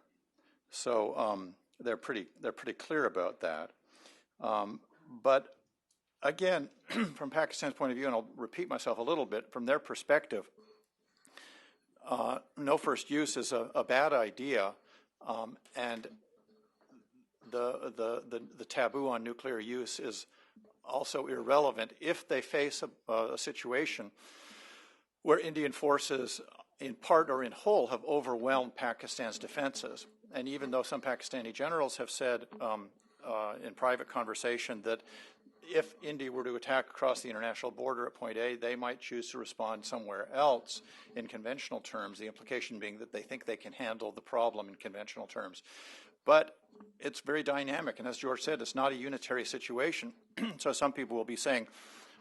So they're pretty clear about that. But again, from Pakistan's point of view, and I'll repeat myself a little bit, from their perspective, no first use is a bad idea, and the taboo on nuclear use is also irrelevant if they face a situation where Indian forces, in part or in whole, have overwhelmed Pakistan's defenses. And even though some Pakistani generals have said in private conversation that if India were to attack across the international border at point A, they might choose to respond somewhere else in conventional terms, the implication being that they think they can handle the problem in conventional terms. But it's very dynamic, and as George said, it's not a unitary situation. So some people will be saying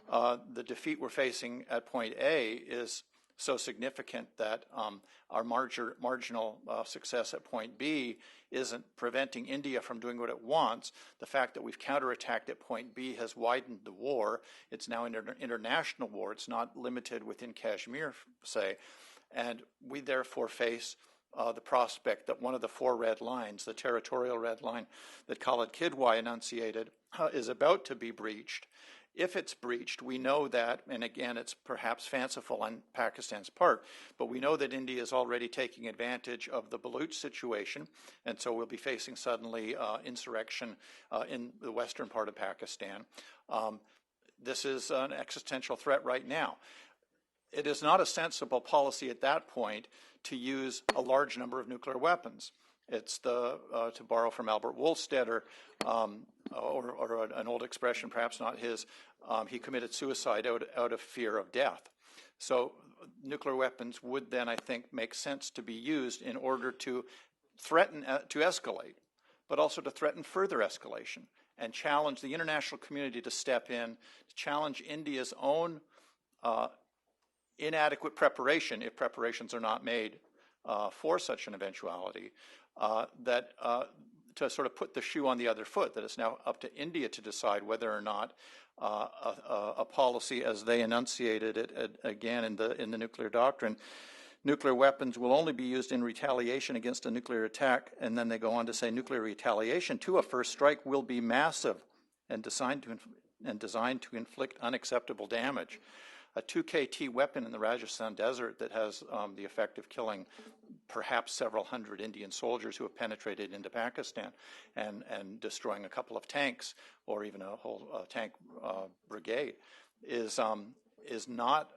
the defeat we're facing at point A is so significant that our marginal success at point B isn't preventing India from doing what it wants. The fact that we've counterattacked at point B has widened the war. It's now an international war. It's not limited within Kashmir, say. And we therefore face the prospect that one of the four red lines, the territorial red line that Khalid Kidwai enunciated, is about to be breached. If it's breached, we know that, and again, it's perhaps fanciful on Pakistan's part, but we know that India is already taking advantage of the Baluch situation, and so we'll be facing suddenly insurrection in the western part of Pakistan. This is an existential threat right now. it is not a sensible policy at that point to use a large number of nuclear weapons. It's to borrow from Albert Wohlstetter, or an old expression, perhaps not his, he committed suicide out of fear of death. So nuclear weapons would then, I think, make sense to be used in order to threaten, to escalate, but also to threaten further escalation and challenge the international community to step in, to challenge India's own inadequate preparation, if preparations are not made for such an eventuality, to sort of put the shoe on the other foot, that it's now up to India to decide whether or not a policy, as they enunciated it again in the nuclear doctrine, nuclear weapons will only be used in retaliation against a nuclear attack, and then they go on to say nuclear retaliation to a first strike will be massive and designed to inflict unacceptable damage. A 2 KT weapon in the Rajasthan desert that has the effect of killing perhaps several hundred Indian soldiers who have penetrated into Pakistan and destroying a couple of tanks or even a whole tank brigade is not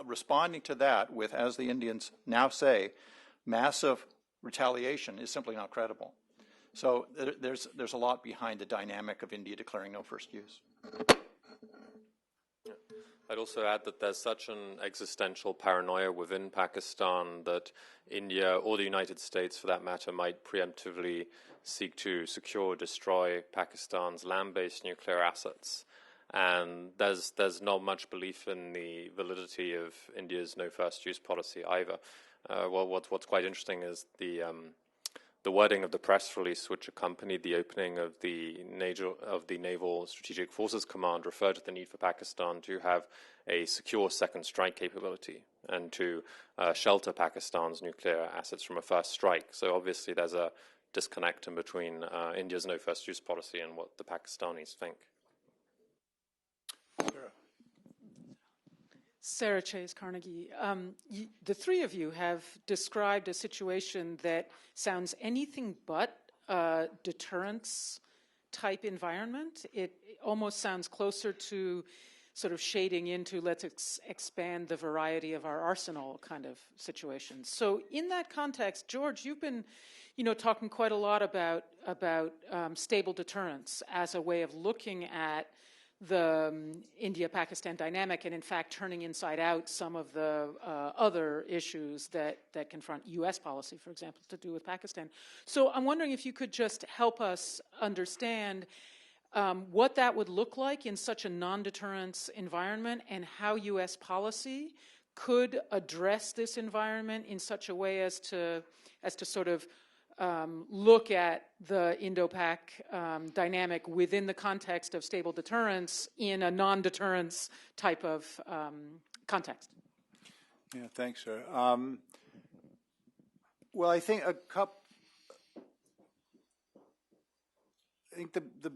responding to that with, as the Indians now say, massive retaliation is simply not credible. So there's a lot behind the dynamic of India declaring no first use. I'd also add that there's such an existential paranoia within Pakistan that India, or the United States for that matter, might preemptively seek to secure or destroy Pakistan's land-based nuclear assets. And there's not much belief in the validity of India's no first use policy either. Well, what's quite interesting is the wording of the press release which accompanied the opening of the Naval Strategic Forces Command referred to the need for Pakistan to have a secure second strike capability and to shelter Pakistan's nuclear assets from a first strike. So obviously there's a disconnect in between India's no first use policy and what the Pakistanis think. Sarah Chase, Carnegie. The three of you have described a situation that sounds anything but a deterrence type environment. It almost sounds closer to sort of shading into let's expand the variety of our arsenal kind of situations. So in that context, George, you've been talking quite a lot about stable deterrence as a way of looking at the India-Pakistan dynamic and, in fact, turning inside out some of the other issues that confront U.S. policy, for example, to do with Pakistan. So I'm wondering if you could just help us understand what that would look like in such a non-deterrence environment and how U.S. policy could address this environment in such a way as to sort of look at the Indo-Pak dynamic within the context of stable deterrence in a non-deterrence type of context. Yeah, thanks, sir. Well, I think the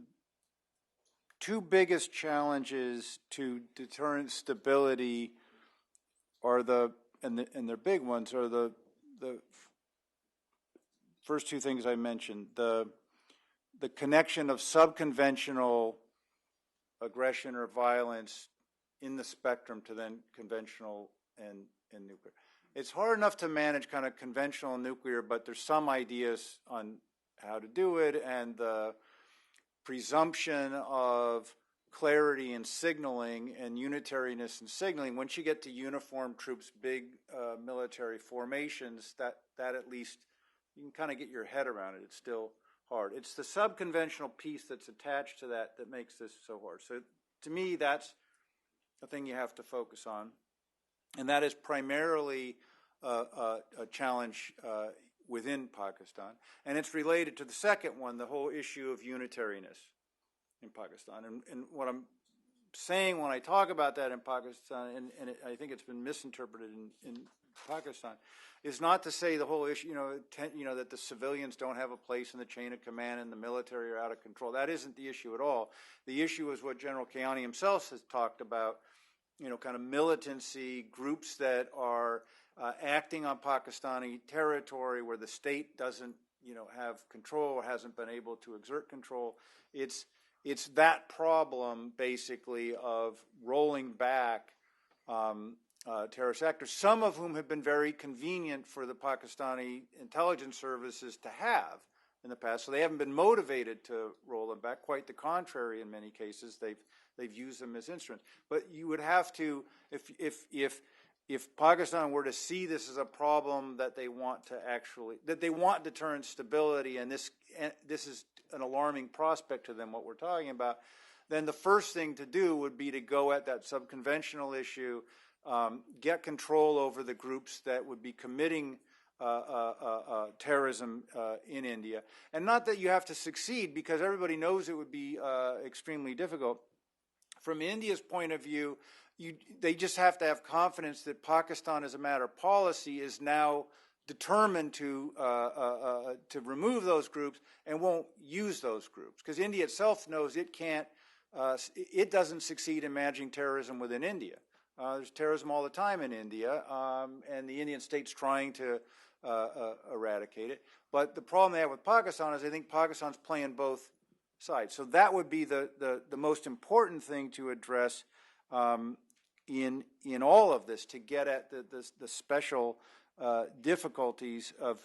two biggest challenges to deterrent stability are and they're big ones, are the first two things I mentioned, the connection of subconventional aggression or violence in the spectrum to then conventional and nuclear. It's hard enough to manage kind of conventional and nuclear, but there's some ideas on how to do it, and the presumption of clarity in signaling and unitariness in signaling. Once you get to uniformed troops, big military formations, that at least you can kind of get your head around it. It's still hard. It's the subconventional piece that's attached to that makes this so hard. So to me, that's the thing you have to focus on. And that is primarily a challenge within Pakistan. And it's related to the second one, the whole issue of unitariness in Pakistan. And what I'm saying when I talk about that in Pakistan, and I think it's been misinterpreted in Pakistan, is not to say the whole issue, that the civilians don't have a place in the chain of command and the military are out of control. That isn't the issue at all. The issue is what General Kayani himself has talked about, kind of militancy groups that are acting on Pakistani territory where the state doesn't, have control or hasn't been able to exert control. It's that problem, basically, of rolling back terrorist actors, some of whom have been very convenient for the Pakistani intelligence services to have in the past. So they haven't been motivated to roll them back. Quite the contrary, in many cases, they've used them as instruments. But you would have to, if Pakistan were to see this as a problem that they want to that they want deterrent stability, and this is an alarming prospect to them, what we're talking about, then the first thing to do would be to go at that subconventional issue, get control over the groups that would be committing terrorism in India. And not that you have to succeed, because everybody knows it would be extremely difficult. From India's point of view, they just have to have confidence that Pakistan, as a matter of policy, is now determined to remove those groups and won't use those groups. Because India itself knows it can't, it doesn't succeed in managing terrorism within India. There's terrorism all the time in India, and the Indian state's trying to eradicate it. But the problem they have with Pakistan is I think Pakistan's playing both sides. So that would be the most important thing to address in all of this, to get at the special difficulties of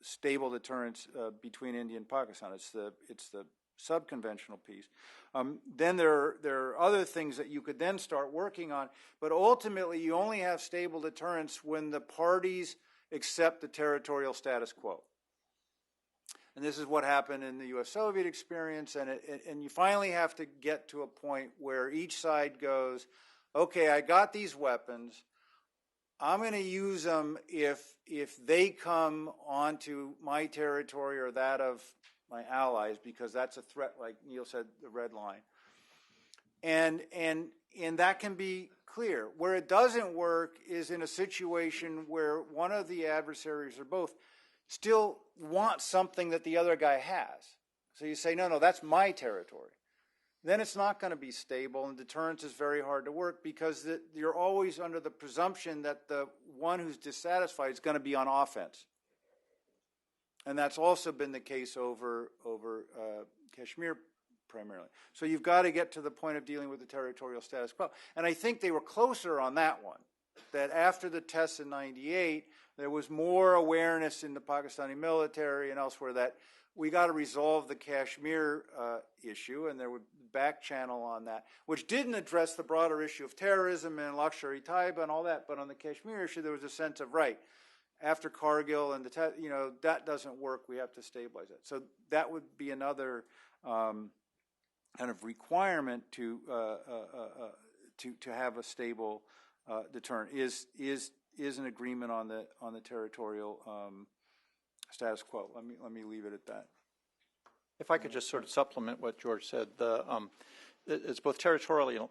stable deterrence between India and Pakistan. It's the subconventional piece. Then there are other things that you could then start working on, but ultimately you only have stable deterrence when the parties accept the territorial status quo. And this is what happened in the U.S.-Soviet experience, and you finally have to get to a point where each side goes, okay, I got these weapons, I'm going to use them if they come onto my territory or that of my allies, because that's a threat, like Neil said, the red line. And that can be clear. Where it doesn't work is in a situation where one of the adversaries or both still wants something that the other guy has. So you say, no, that's my territory. Then it's not going to be stable, and deterrence is very hard to work, because you're always under the presumption that the one who's dissatisfied is going to be on offense. And that's also been the case over Kashmir primarily. So you've got to get to the point of dealing with the territorial status quo. And I think they were closer on that one, that after the tests in '98, there was more awareness in the Pakistani military and elsewhere that we got to resolve the Kashmir issue, and there would be back channel on that, which didn't address the broader issue of terrorism and Lashkar-e-Taiba and all that. But on the Kashmir issue, there was a sense of, right, after Kargil and that doesn't work, we have to stabilize it. So that would be another kind of requirement to have a stable deterrent is an agreement on the territorial status quo. Let me leave it at that. If I could just sort of supplement what George said, it's both territorial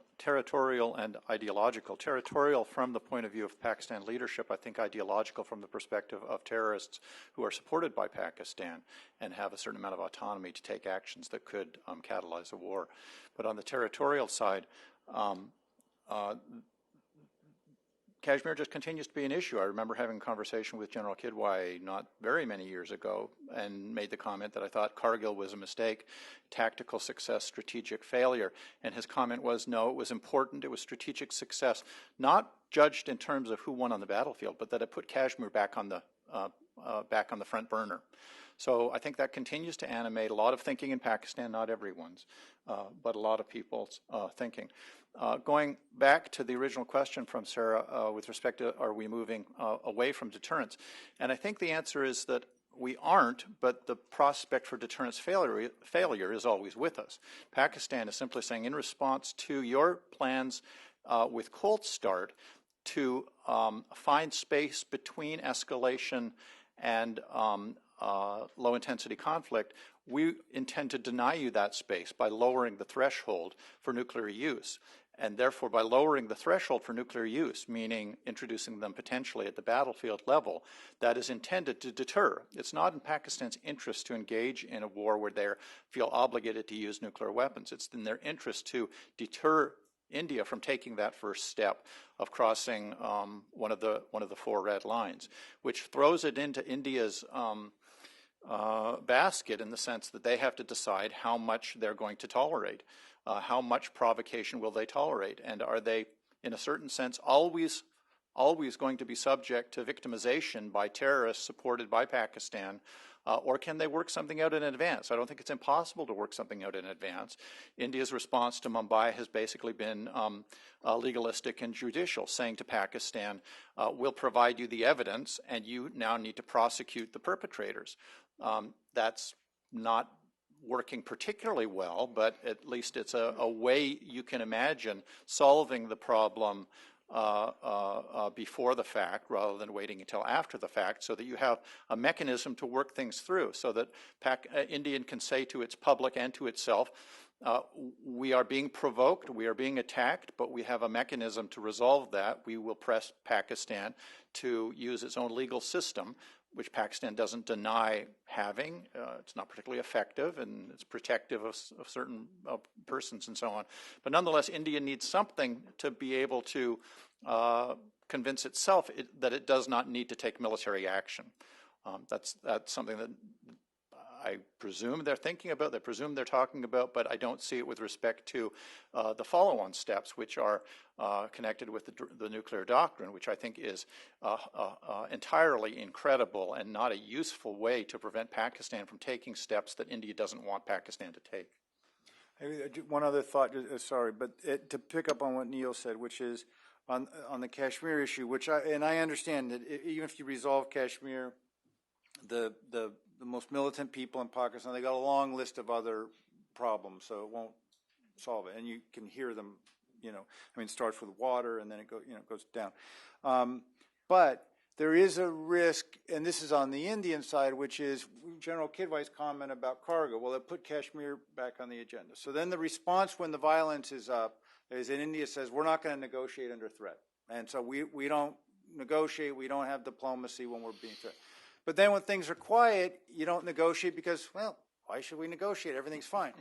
and ideological. Territorial from the point of view of Pakistan leadership, I think ideological from the perspective of terrorists who are supported by Pakistan and have a certain amount of autonomy to take actions that could catalyze a war. But on the territorial side, Kashmir just continues to be an issue. I remember having a conversation with General Kidwai not very many years ago and made the comment that I thought Kargil was a mistake, tactical success, strategic failure. And his comment was, no, it was important, it was strategic success, not judged in terms of who won on the battlefield, but that it put Kashmir back on the front burner. So I think that continues to animate a lot of thinking in Pakistan, not everyone's, but a lot of people's thinking. Going back to the original question from Sarah with respect to are we moving away from deterrence, and I think the answer is that we aren't, but the prospect for deterrence failure is always with us. Pakistan is simply saying, in response to your plans with Cold Start to find space between escalation and low-intensity conflict, we intend to deny you that space by lowering the threshold for nuclear use. And therefore, by lowering the threshold for nuclear use, meaning introducing them potentially at the battlefield level, that is intended to deter. It's not in Pakistan's interest to engage in a war where they feel obligated to use nuclear weapons. It's in their interest to deter India from taking that first step of crossing one of the four red lines, which throws it into India's basket in the sense that they have to decide how much they're going to tolerate. How much provocation will they tolerate? And are they, in a certain sense, always always going to be subject to victimization by terrorists supported by Pakistan? Or can they work something out in advance? I don't think it's impossible to work something out in advance. India's response to Mumbai has basically been legalistic and judicial, saying to Pakistan, we'll provide you the evidence and you now need to prosecute the perpetrators. That's not working particularly well, but at least it's a way you can imagine solving the problem before the fact rather than waiting until after the fact, so that you have a mechanism to work things through, so that India can say to its public and to itself, we are being provoked, we are being attacked, but we have a mechanism to resolve that. We will press Pakistan to use its own legal system, which Pakistan doesn't deny having. It's not particularly effective, and it's protective of certain persons and so on. But nonetheless, India needs something to be able to convince itself that it does not need to take military action. That's something that I presume they're thinking about, I presume they're talking about, but I don't see it with respect to the follow-on steps, which are connected with the nuclear doctrine, which I think is entirely incredible and not a useful way to prevent Pakistan from taking steps that India doesn't want Pakistan to take. One other thought, sorry, but to pick up on what Neil said, which is on the Kashmir issue, which I understand that even if you resolve Kashmir, the most militant people in Pakistan, they got a long list of other problems, so it won't solve it. And you can hear them, it starts with water and then it goes down. But there is a risk, and this is on the Indian side, which is General Kidwai's comment about cargo. Well, it put Kashmir back on the agenda. So then the response when the violence is up is that India says, we're not going to negotiate under threat. And so we don't negotiate, we don't have diplomacy when we're being threatened. But then when things are quiet, you don't negotiate because, well, why should we negotiate? Everything's fine.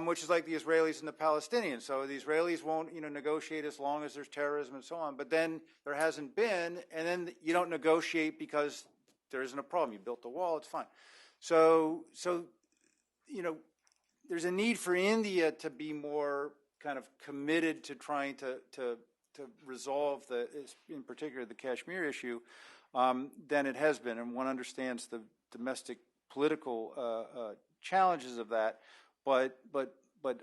Which is like the Israelis and the Palestinians. So the Israelis won't, negotiate as long as there's terrorism and so on. But then there hasn't been, and then you don't negotiate because there isn't a problem. You built the wall, it's fine. So there's a need for India to be more kind of committed to trying to resolve in particular the Kashmir issue than it has been, and one understands the domestic political challenges of that, but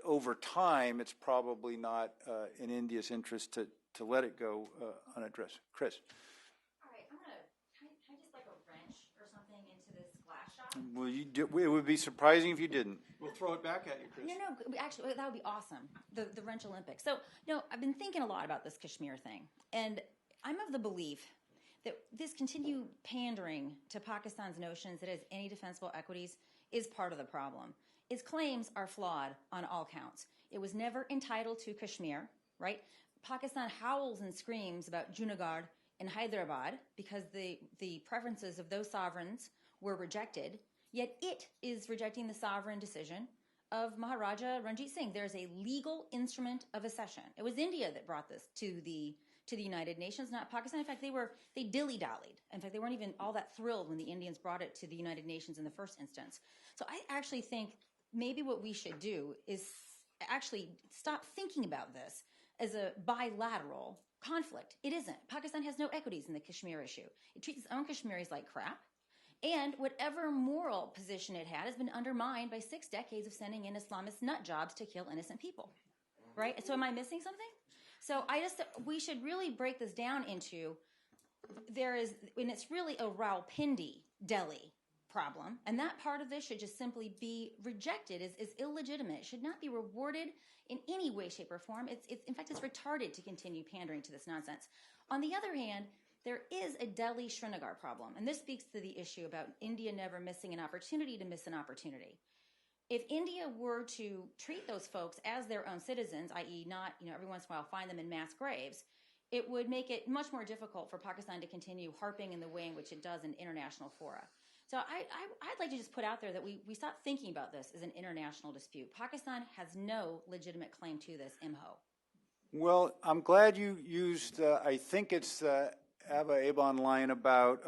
over time, it's probably not in India's interest to let it go unaddressed. Chris. All right, can I just like a wrench or something into this glass shot? Well, it would be surprising if you didn't. We'll throw it back at you, Chris. No, actually, that would be awesome. The wrench Olympics. So, I've been thinking a lot about this Kashmir thing, and I'm of the belief that this continued pandering to Pakistan's notions that it has any defensible equities is part of the problem. Its claims are flawed on all counts. It was never entitled to Kashmir, right? Pakistan howls and screams about Junagadh and Hyderabad because the preferences of those sovereigns were rejected, yet it is rejecting the sovereign decision of Maharaja Ranjit Singh. There's a legal instrument of accession. It was India that brought this to the United Nations, not Pakistan. In fact, they dilly-dallied. In fact, they weren't even all that thrilled when the Indians brought it to the United Nations in the first instance. So I actually think maybe what we should do is actually stop thinking about this as a bilateral conflict. It isn't. Pakistan has no equities in the Kashmir issue. It treats its own Kashmiris like crap. And whatever moral position it had has been undermined by 6 decades of sending in Islamist nut jobs to kill innocent people. Right? So am I missing something? So we should really break this down into, and it's really a Rawalpindi, Delhi problem, and that part of this should just simply be rejected as illegitimate. It should not be rewarded in any way, shape, or form. In fact, it's retarded to continue pandering to this nonsense. On the other hand, there is a Delhi-Srinagar problem, and this speaks to the issue about India never missing an opportunity to miss an opportunity. If India were to treat those folks as their own citizens, i.e. not, every once in a while find them in mass graves, it would make it much more difficult for Pakistan to continue harping in the way in which it does in international fora. So I'd like to just put out there that we stop thinking about this as an international dispute. Pakistan has no legitimate claim to this imho. Well, I'm glad you used, I think it's Abba Eban line about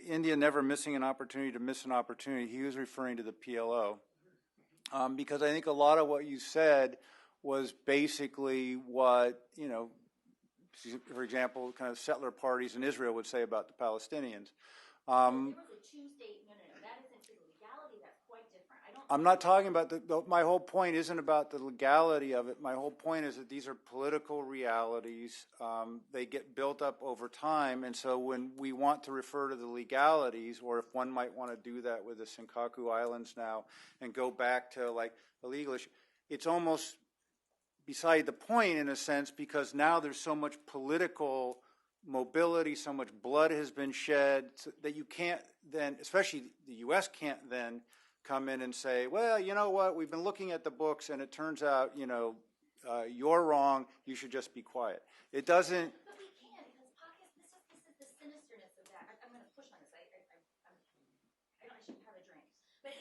India never missing an opportunity to miss an opportunity. He was referring to the PLO. Because I think a lot of what you said was basically what, for example, kind of settler parties in Israel would say about the Palestinians. There was a two-state, no, that isn't true. The legality, that's quite different. I'm not talking about my whole point isn't about the legality of it. My whole point is that these are political realities. They get built up over time, and so when we want to refer to the legalities, or if one might want to do that with the Senkaku Islands now and go back to like a legal issue, it's almost beside the point in a sense, because now there's so much political mobility, so much blood has been shed that you can't then, especially the U.S. can't then come in and say, well, you know what, we've been looking at the books and it turns out, you're wrong, you should just be quiet. It doesn't. But we can, because Pakistan, this is the sinisterness of that. I'm going to push on this. I should have a drink. But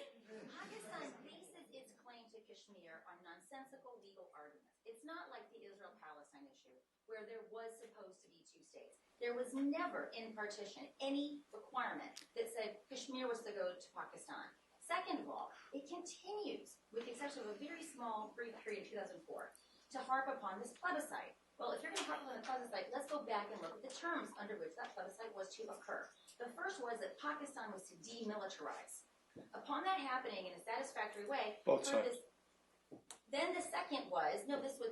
Pakistan bases its claim to Kashmir on nonsensical legal arguments. It's not like the Israel-Palestine issue, where there was supposed to be two states. There was never in partition any requirement that said Kashmir was to go to Pakistan. Second of all, it continues, with the exception of a very small brief period in 2004, to harp upon this plebiscite. Well, if you're going to harp upon the plebiscite, let's go back and look at the terms under which that plebiscite was to occur. The first was that Pakistan was to demilitarize. Upon that happening in a satisfactory way, then the second was,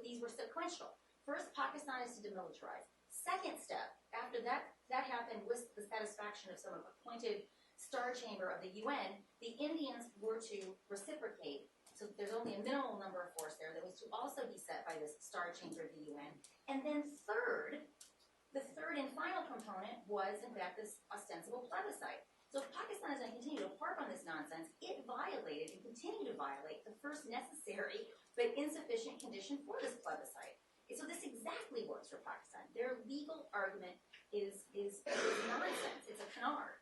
these were sequential. First, Pakistan is to demilitarize. Second step, after that happened with the satisfaction of some appointed Star Chamber of the UN, the Indians were to reciprocate. So there's only a minimal number of force there that was to also be set by this Star Chamber of the UN. And then the third and final component was, in fact, this ostensible plebiscite. So if Pakistan is going to continue to harp on this nonsense, it violated and continued to violate the first necessary but insufficient condition for this plebiscite. So this exactly works for Pakistan. Their legal argument is nonsense. It's a canard.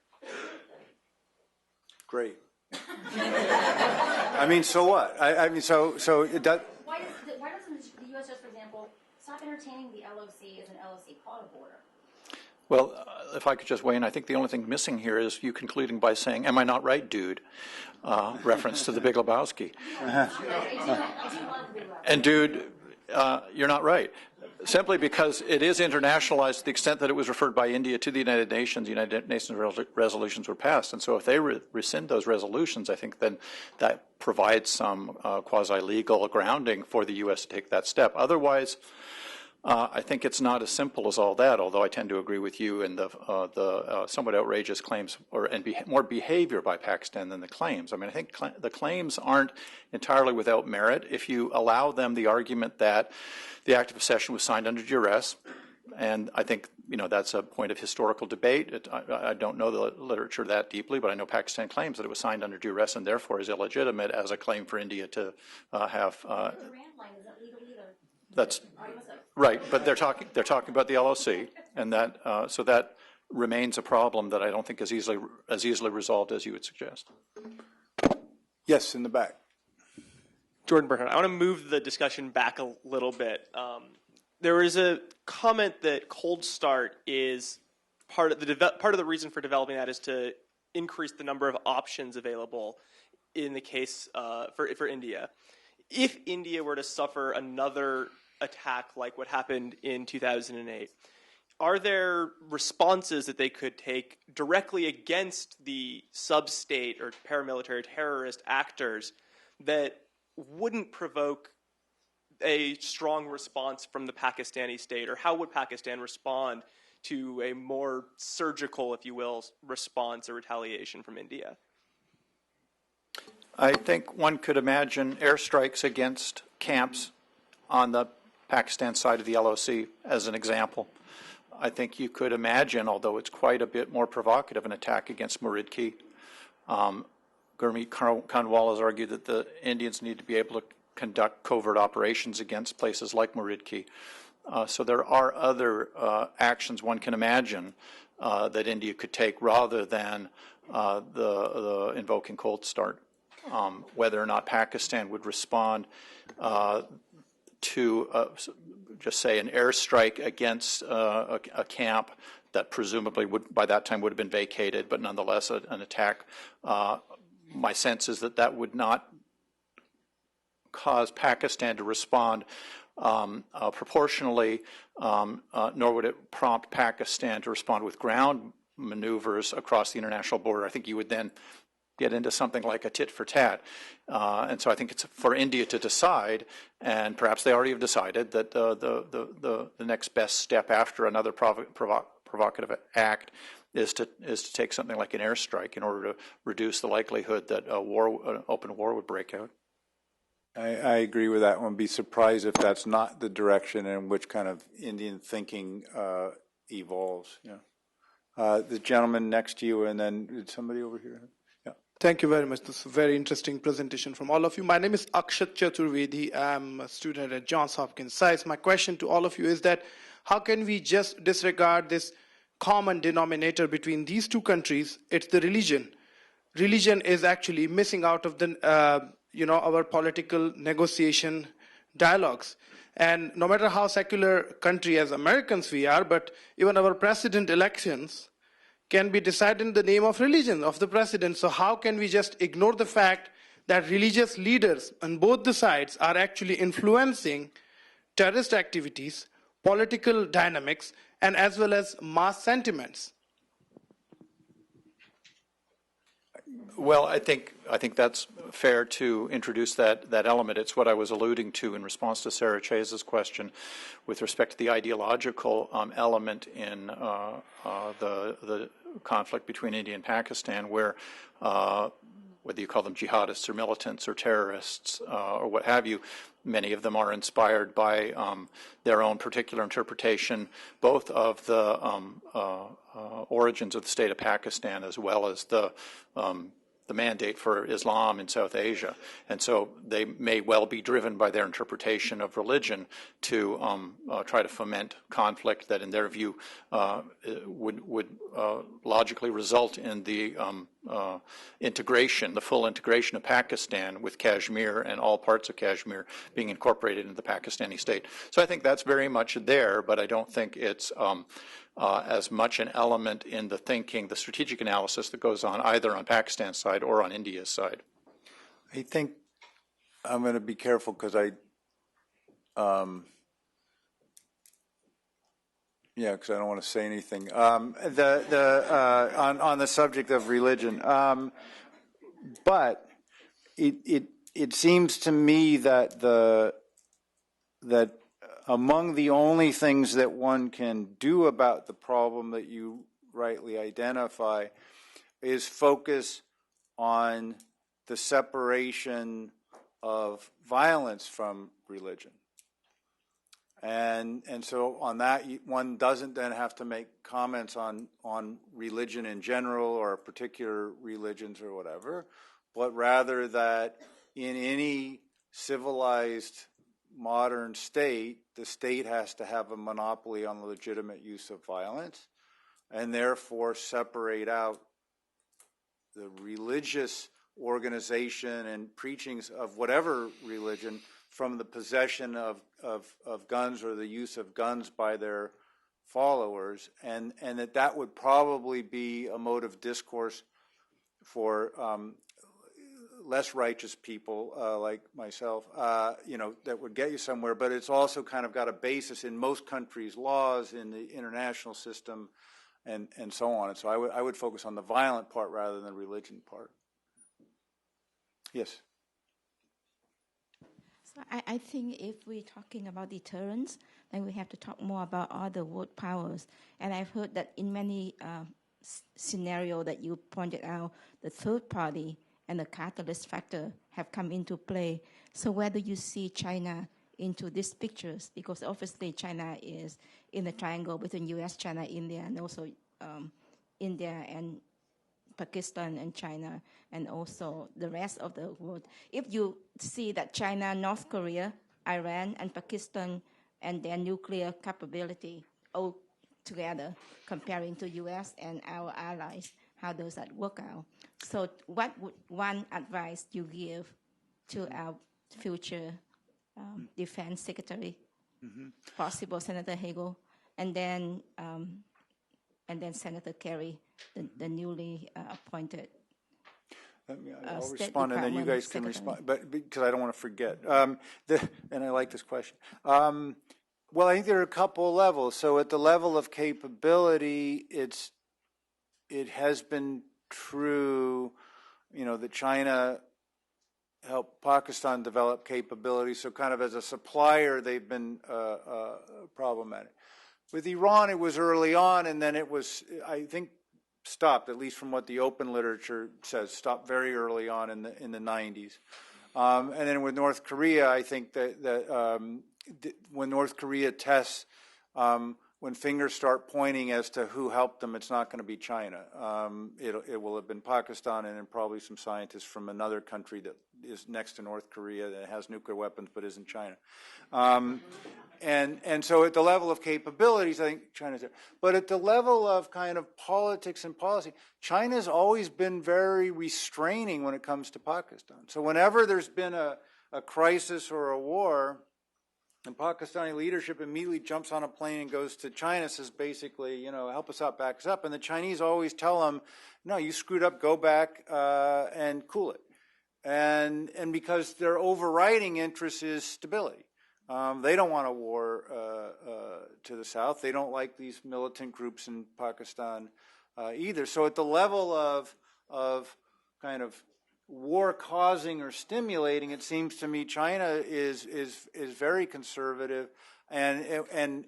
Great. I mean, so what? So it does. Why doesn't the U.S. just, for example, stop entertaining the LOC as an LOC quota border? Well, if I could just weigh in, I think the only thing missing here is you concluding by saying, "Am I not right, dude?" Reference to the Big Lebowski. And dude, you're not right. Simply because it is internationalized to the extent that it was referred by India to the United Nations. The United Nations resolutions were passed. And so if they rescind those resolutions, I think then that provides some quasi-legal grounding for the U.S. to take that step. Otherwise, I think it's not as simple as all that, although I tend to agree with you in the somewhat outrageous claims more behavior by Pakistan than the claims. I mean, I think the claims aren't entirely without merit. If you allow them the argument that the act of accession was signed under duress, and I think that's a point of historical debate. I don't know the literature that deeply, but I know Pakistan claims that it was signed under duress and therefore is illegitimate as a claim for India to have. The Rand line isn't legal either. That's right, but they're talking about the LOC, and that so that remains a problem that I don't think is as easily resolved as you would suggest. Yes, in the back. Jordan Bernhardt, I want to move the discussion back a little bit. There is a comment that cold start is part of the reason for developing that is to increase the number of options available in the case for India. If India were to suffer another attack like what happened in 2008, are there responses that they could take directly against the sub-state or paramilitary terrorist actors that wouldn't provoke a strong response from the Pakistani state? Or how would Pakistan respond to a more surgical, if you will, response or retaliation from India? I think one could imagine airstrikes against camps on the Pakistan side of the LOC as an example. I think you could imagine, although it's quite a bit more provocative, an attack against Muridki. Gurmeet Kanwal has argued that the Indians need to be able to conduct covert operations against places like Muridki. So there are other actions one can imagine that India could take rather than the invoking cold start. Whether or not Pakistan would respond to, just say, an airstrike against a camp that presumably would, by that time, would have been vacated, but nonetheless an attack. My sense is that would not cause Pakistan to respond proportionally, nor would it prompt Pakistan to respond with ground maneuvers across the international border. I think you would then get into something like a tit for tat. And so I think it's for India to decide, and perhaps they already have decided, that the next best step after another provocative act is to take something like an airstrike in order to reduce the likelihood that an open war would break out. I agree with that one. Be surprised if that's not the direction in which kind of Indian thinking evolves. Yeah. The gentleman next to you, and then somebody over here. Yeah. Thank you very much. This is a very interesting presentation from all of you. My name is Akshat Chaturvedi. I'm a student at Johns Hopkins Science. My question to all of you is that how can we just disregard this common denominator between these two countries? It's the religion. Religion is actually missing out of the our political negotiation dialogues. And no matter how secular country as Americans we are, but even our president elections can be decided in the name of religion of the president. So how can we just ignore the fact that religious leaders on both the sides are actually influencing terrorist activities, political dynamics, and as well as mass sentiments? Well, I think that's fair to introduce that element. It's what I was alluding to in response to Sarah Chase's question with respect to the ideological element in the conflict between India and Pakistan, where whether you call them jihadists or militants or terrorists or what have you, many of them are inspired by their own particular interpretation, both of the origins of the state of Pakistan as well as the mandate for Islam in South Asia. And so they may well be driven by their interpretation of religion to try to foment conflict that in their view would logically result in the integration, the full integration of Pakistan with Kashmir and all parts of Kashmir being incorporated into the Pakistani state. So I think that's very much there, but I don't think it's as much an element in the thinking, the strategic analysis that goes on either on Pakistan's side or on India's side. I think I'm going to be careful because because I don't want to say anything. On the subject of religion, but it seems to me that among the only things that one can do about the problem that you rightly identify is focus on the separation of violence from religion. And so on that, one doesn't then have to make comments on religion in general or particular religions or whatever, but rather that in any civilized modern state, the state has to have a monopoly on the legitimate use of violence and therefore separate out the religious organization and preachings of whatever religion from the possession of guns or the use of guns by their followers, and that would probably be a mode of discourse for less righteous people like myself, that would get you somewhere. But it's also kind of got a basis in most countries' laws, in the international system, and so on. And so I would focus on the violent part rather than the religion part. Yes. So I think if we're talking about deterrence, then we have to talk more about other world powers. And I've heard that in many scenarios that you pointed out, the third party and the catalyst factor have come into play. So where do you see China into these pictures? Because obviously China is in the triangle between US, China, India, and also India and Pakistan and China, and also the rest of the world. If you see that China, North Korea, Iran, and Pakistan and their nuclear capability all together, comparing to US and our allies, how does that work out? So what would one advice you give to our future defense secretary, possible Senator Hagel, and then Senator Kerry, the newly appointed? I'll State respond, and then you Department guys can Secretary. respond, but because I don't want to forget. And I like this question. Well, I think there are a couple of levels. So at the level of capability, it has been true, that China helped Pakistan develop capability. So kind of as a supplier, they've been problematic. With Iran, it was early on, and then it was, I think, stopped, at least from what the open literature says, stopped very early on in the 90s. And then with North Korea, I think that when North Korea tests, when fingers start pointing as to who helped them, it's not going to be China. It will have been Pakistan and then probably some scientists from another country that is next to North Korea that has nuclear weapons but isn't China. And so at the level of capabilities, I think China's there. But at the level of kind of politics and policy, China's always been very restraining when it comes to Pakistan. So whenever there's been a crisis or a war, and Pakistani leadership immediately jumps on a plane and goes to China, says basically, help us out, back us up. And the Chinese always tell them, no, you screwed up, go back and cool it. And because their overriding interest is stability. They don't want a war to the south. They don't like these militant groups in Pakistan either. So at the level of kind of war causing or stimulating, it seems to me China is very conservative, and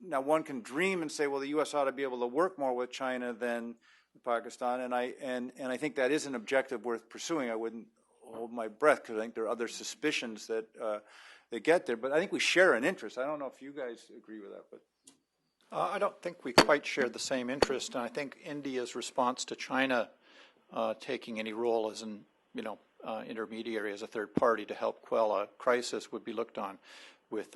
now one can dream and say, well, the U.S. ought to be able to work more with China than Pakistan, and I think that is an objective worth pursuing. I wouldn't hold my breath because I think there are other suspicions that get there, but I think we share an interest. I don't know if you guys agree with that, but. I don't think we quite share the same interest, and I think India's response to China taking any role as an intermediary, as a third party to help quell a crisis would be looked on with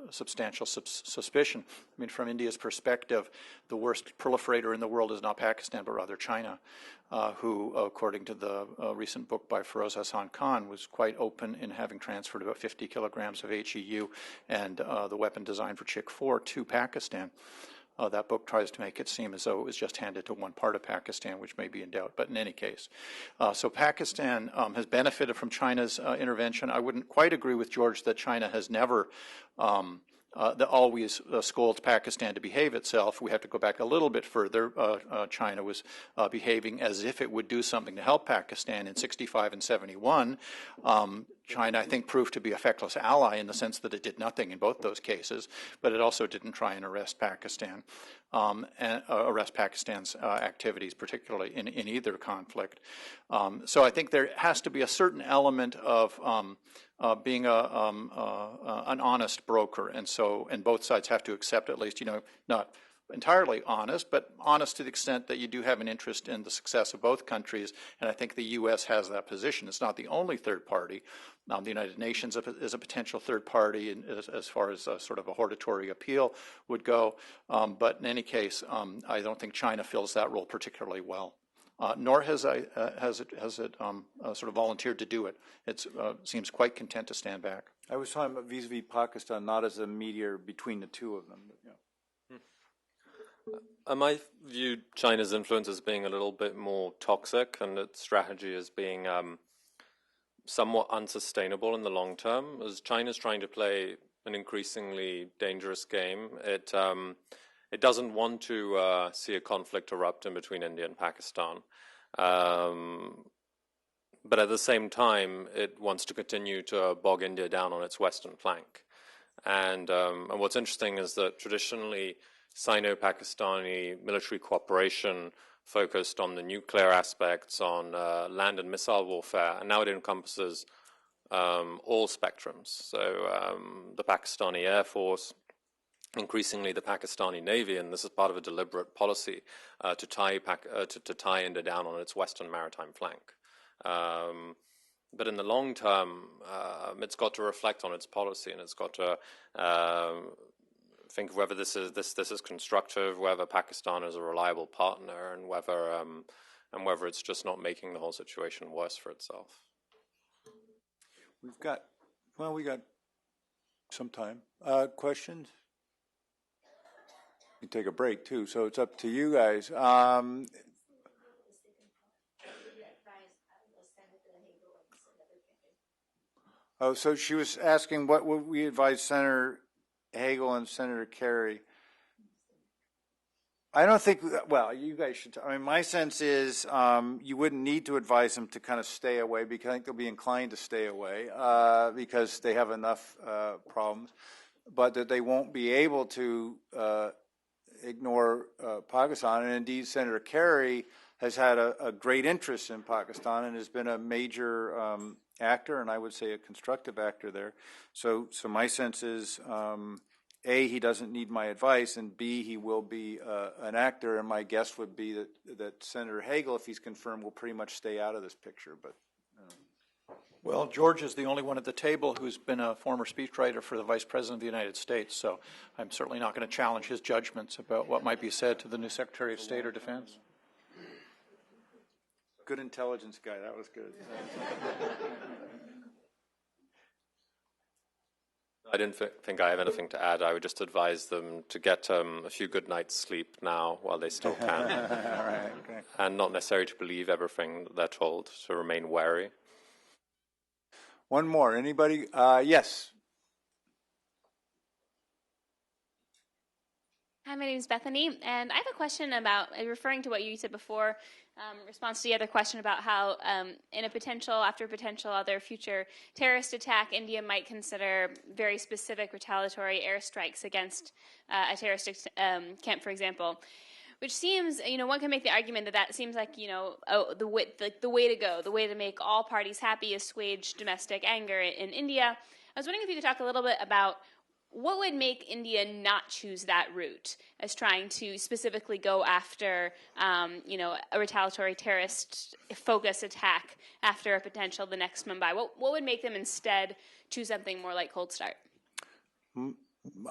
substantial suspicion. I mean, from India's perspective, the worst proliferator in the world is not Pakistan, but rather China, who, according to the recent book by Feroz Hassan Khan, was quite open in having transferred about 50 kilograms of HEU and the weapon designed for Chick-4 to Pakistan. That book tries to make it seem as though it was just handed to one part of Pakistan, which may be in doubt, but in any case. So Pakistan has benefited from China's intervention. I wouldn't quite agree with George that China has never that always scolds Pakistan to behave itself. We have to go back a little bit further. China was behaving as if it would do something to help Pakistan in 65 and 71. China, I think, proved to be a feckless ally in the sense that it did nothing in both those cases, but it also didn't try and arrest Pakistan, and arrest Pakistan's activities, particularly in either conflict. So I think there has to be a certain element of being an honest broker, and both sides have to accept, at least, not entirely honest, but honest to the extent that you do have an interest in the success of both countries, and I think the U.S. has that position. It's not the only third party. The United Nations is a potential third party as far as sort of a hortatory appeal would go, but in any case, I don't think China fills that role particularly well. Nor has it sort of volunteered to do it. It seems quite content to stand back. I was talking about vis-a-vis Pakistan, not as a mediator between the two of them. But, I view China's influence as being a little bit more toxic, and its strategy as being somewhat unsustainable in the long term. As China's trying to play an increasingly dangerous game, it doesn't want to see a conflict erupt in between India and Pakistan. But at the same time, it wants to continue to bog India down on its western flank. And what's interesting is that traditionally, Sino-Pakistani military cooperation focused on the nuclear aspects, on land and missile warfare, and now it encompasses all spectrums. So the Pakistani Air Force, increasingly the Pakistani Navy, and this is part of a deliberate policy to tie India down on its western maritime flank. But in the long term, it's got to reflect on its policy, and it's got to think of whether this is constructive, whether Pakistan is a reliable partner, and whether it's just not making the whole situation worse for itself. we got some time. Questions? We can take a break too, so it's up to you guys. Oh, so she was asking what would we advise Senator Hagel and Senator Kerry. I don't think, well, you guys should, I mean, my sense is you wouldn't need to advise them to kind of stay away, because I think they'll be inclined to stay away because they have enough problems, but that they won't be able to ignore Pakistan. And indeed, Senator Kerry has had a great interest in Pakistan and has been a major actor, and I would say a constructive actor there. So my sense is, A, he doesn't need my advice, and B, he will be an actor, and my guess would be that Senator Hagel, if he's confirmed, will pretty much stay out of this picture. But Well, George is the only one at the table who's been a former speechwriter for the Vice President of the United States, so I'm certainly not going to challenge his judgments about what might be said to the new Secretary of State or Defense. good intelligence guy, that was good. I didn't think I have anything to add. I would just advise them to get a few good nights' sleep now while they still can. All right, okay. And not necessarily to believe everything they're told, to remain wary. One more, anybody? Yes. Hi, my name is Bethany, and I have a question about, referring to what you said before, response to the other question about how in a potential, after a potential other future terrorist attack, India might consider very specific retaliatory airstrikes against a terrorist camp, for example. Which seems, one can make the argument that seems like, the way to go, the way to make all parties happy, assuage domestic anger in India. I was wondering if you could talk a little bit about what would make India not choose that route as trying to specifically go after, a retaliatory terrorist focus attack after a potential the next Mumbai? What would make them instead choose something more like Cold Start?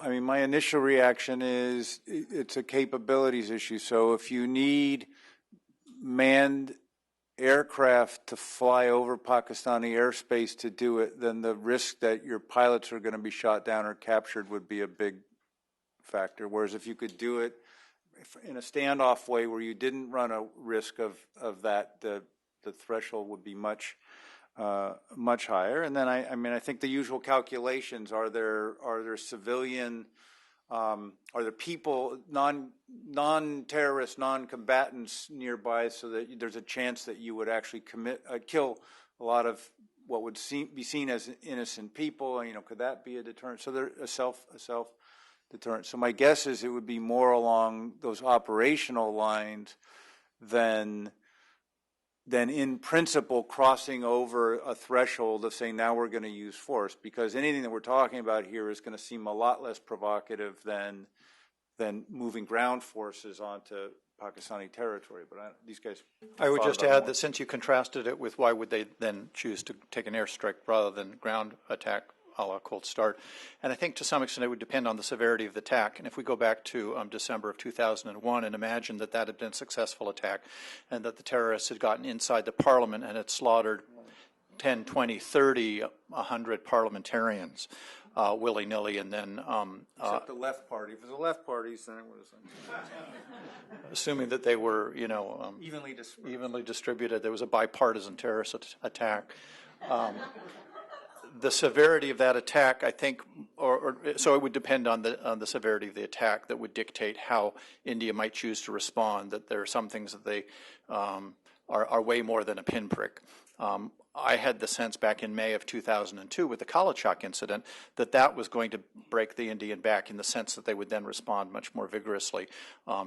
I mean, my initial reaction is it's a capabilities issue. So if you need manned aircraft to fly over Pakistani airspace to do it, then the risk that your pilots are going to be shot down or captured would be a big factor. Whereas if you could do it in a standoff way where you didn't run a risk of that, the threshold would be much higher. And then I think the usual calculations are there civilian, are there people, non-terrorists, non-combatants nearby, so that there's a chance that you would actually kill a lot of what would be seen as innocent people? Could that be a deterrent? So there's a self deterrent. So my guess is it would be more along those operational lines than in principle crossing over a threshold of saying now we're going to use force, because anything that we're talking about here is going to seem a lot less provocative than moving ground forces onto Pakistani territory. But these guys. I would just add that since you contrasted it with why would they then choose to take an airstrike rather than ground attack a la Cold Start, and I think to some extent it would depend on the severity of the attack. And if we go back to December of 2001 and imagine that had been a successful attack and that the terrorists had gotten inside the parliament and had slaughtered 10, 20, 30, 100 parliamentarians willy-nilly, and then except the left party. If it was the left parties, then it was assuming that they were evenly distributed, there was a bipartisan terrorist attack. The severity of that attack, I think, so it would depend on the severity of the attack that would dictate how India might choose to respond. That there are some things that they are way more than a pinprick. I had the sense back in May of 2002 with the Kalachak incident that was going to break the Indian back in the sense that they would then respond much more vigorously,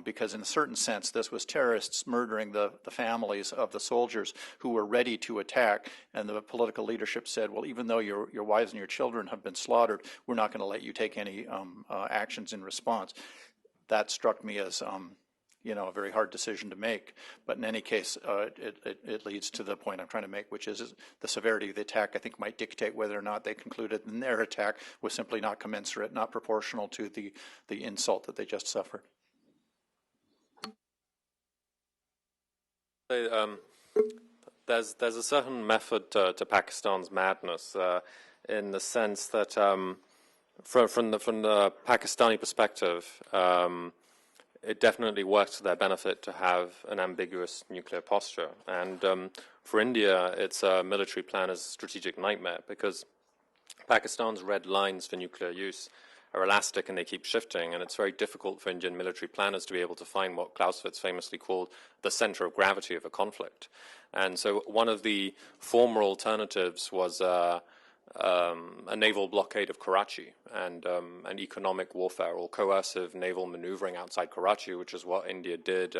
because in a certain sense this was terrorists murdering the families of the soldiers who were ready to attack, and the political leadership said, well, even though your wives and your children have been slaughtered, we're not going to let you take any actions in response. That struck me as a very hard decision to make. But in any case, it leads to the point I'm trying to make, which is the severity of the attack, I think, might dictate whether or not they concluded that their attack was simply not commensurate, not proportional to the insult that they just suffered. There's a certain method to Pakistan's madness in the sense that from the Pakistani perspective, it definitely works to their benefit to have an ambiguous nuclear posture. And for India, its military plan is a strategic nightmare, because Pakistan's red lines for nuclear use are elastic and they keep shifting, and it's very difficult for Indian military planners to be able to find what Clausewitz famously called the center of gravity of a conflict. And so one of the former alternatives was a naval blockade of Karachi and economic warfare or coercive naval maneuvering outside Karachi, which is what India did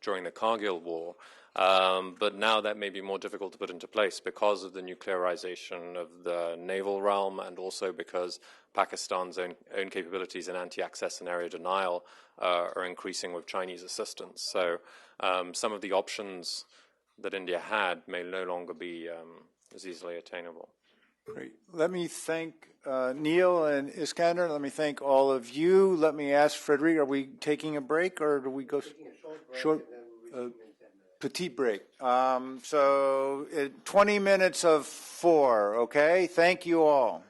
during the Kargil War. But now that may be more difficult to put into place because of the nuclearization of the naval realm and also because Pakistan's own capabilities in anti-access and area denial are increasing with Chinese assistance. So some of the options that India had may no longer be as easily attainable. Great. Let me thank Neil and Iskander. Let me thank all of you. Let me ask Frederic, are we taking a break or do we go? Short petite break. So 20 minutes of 4, okay? Thank you all.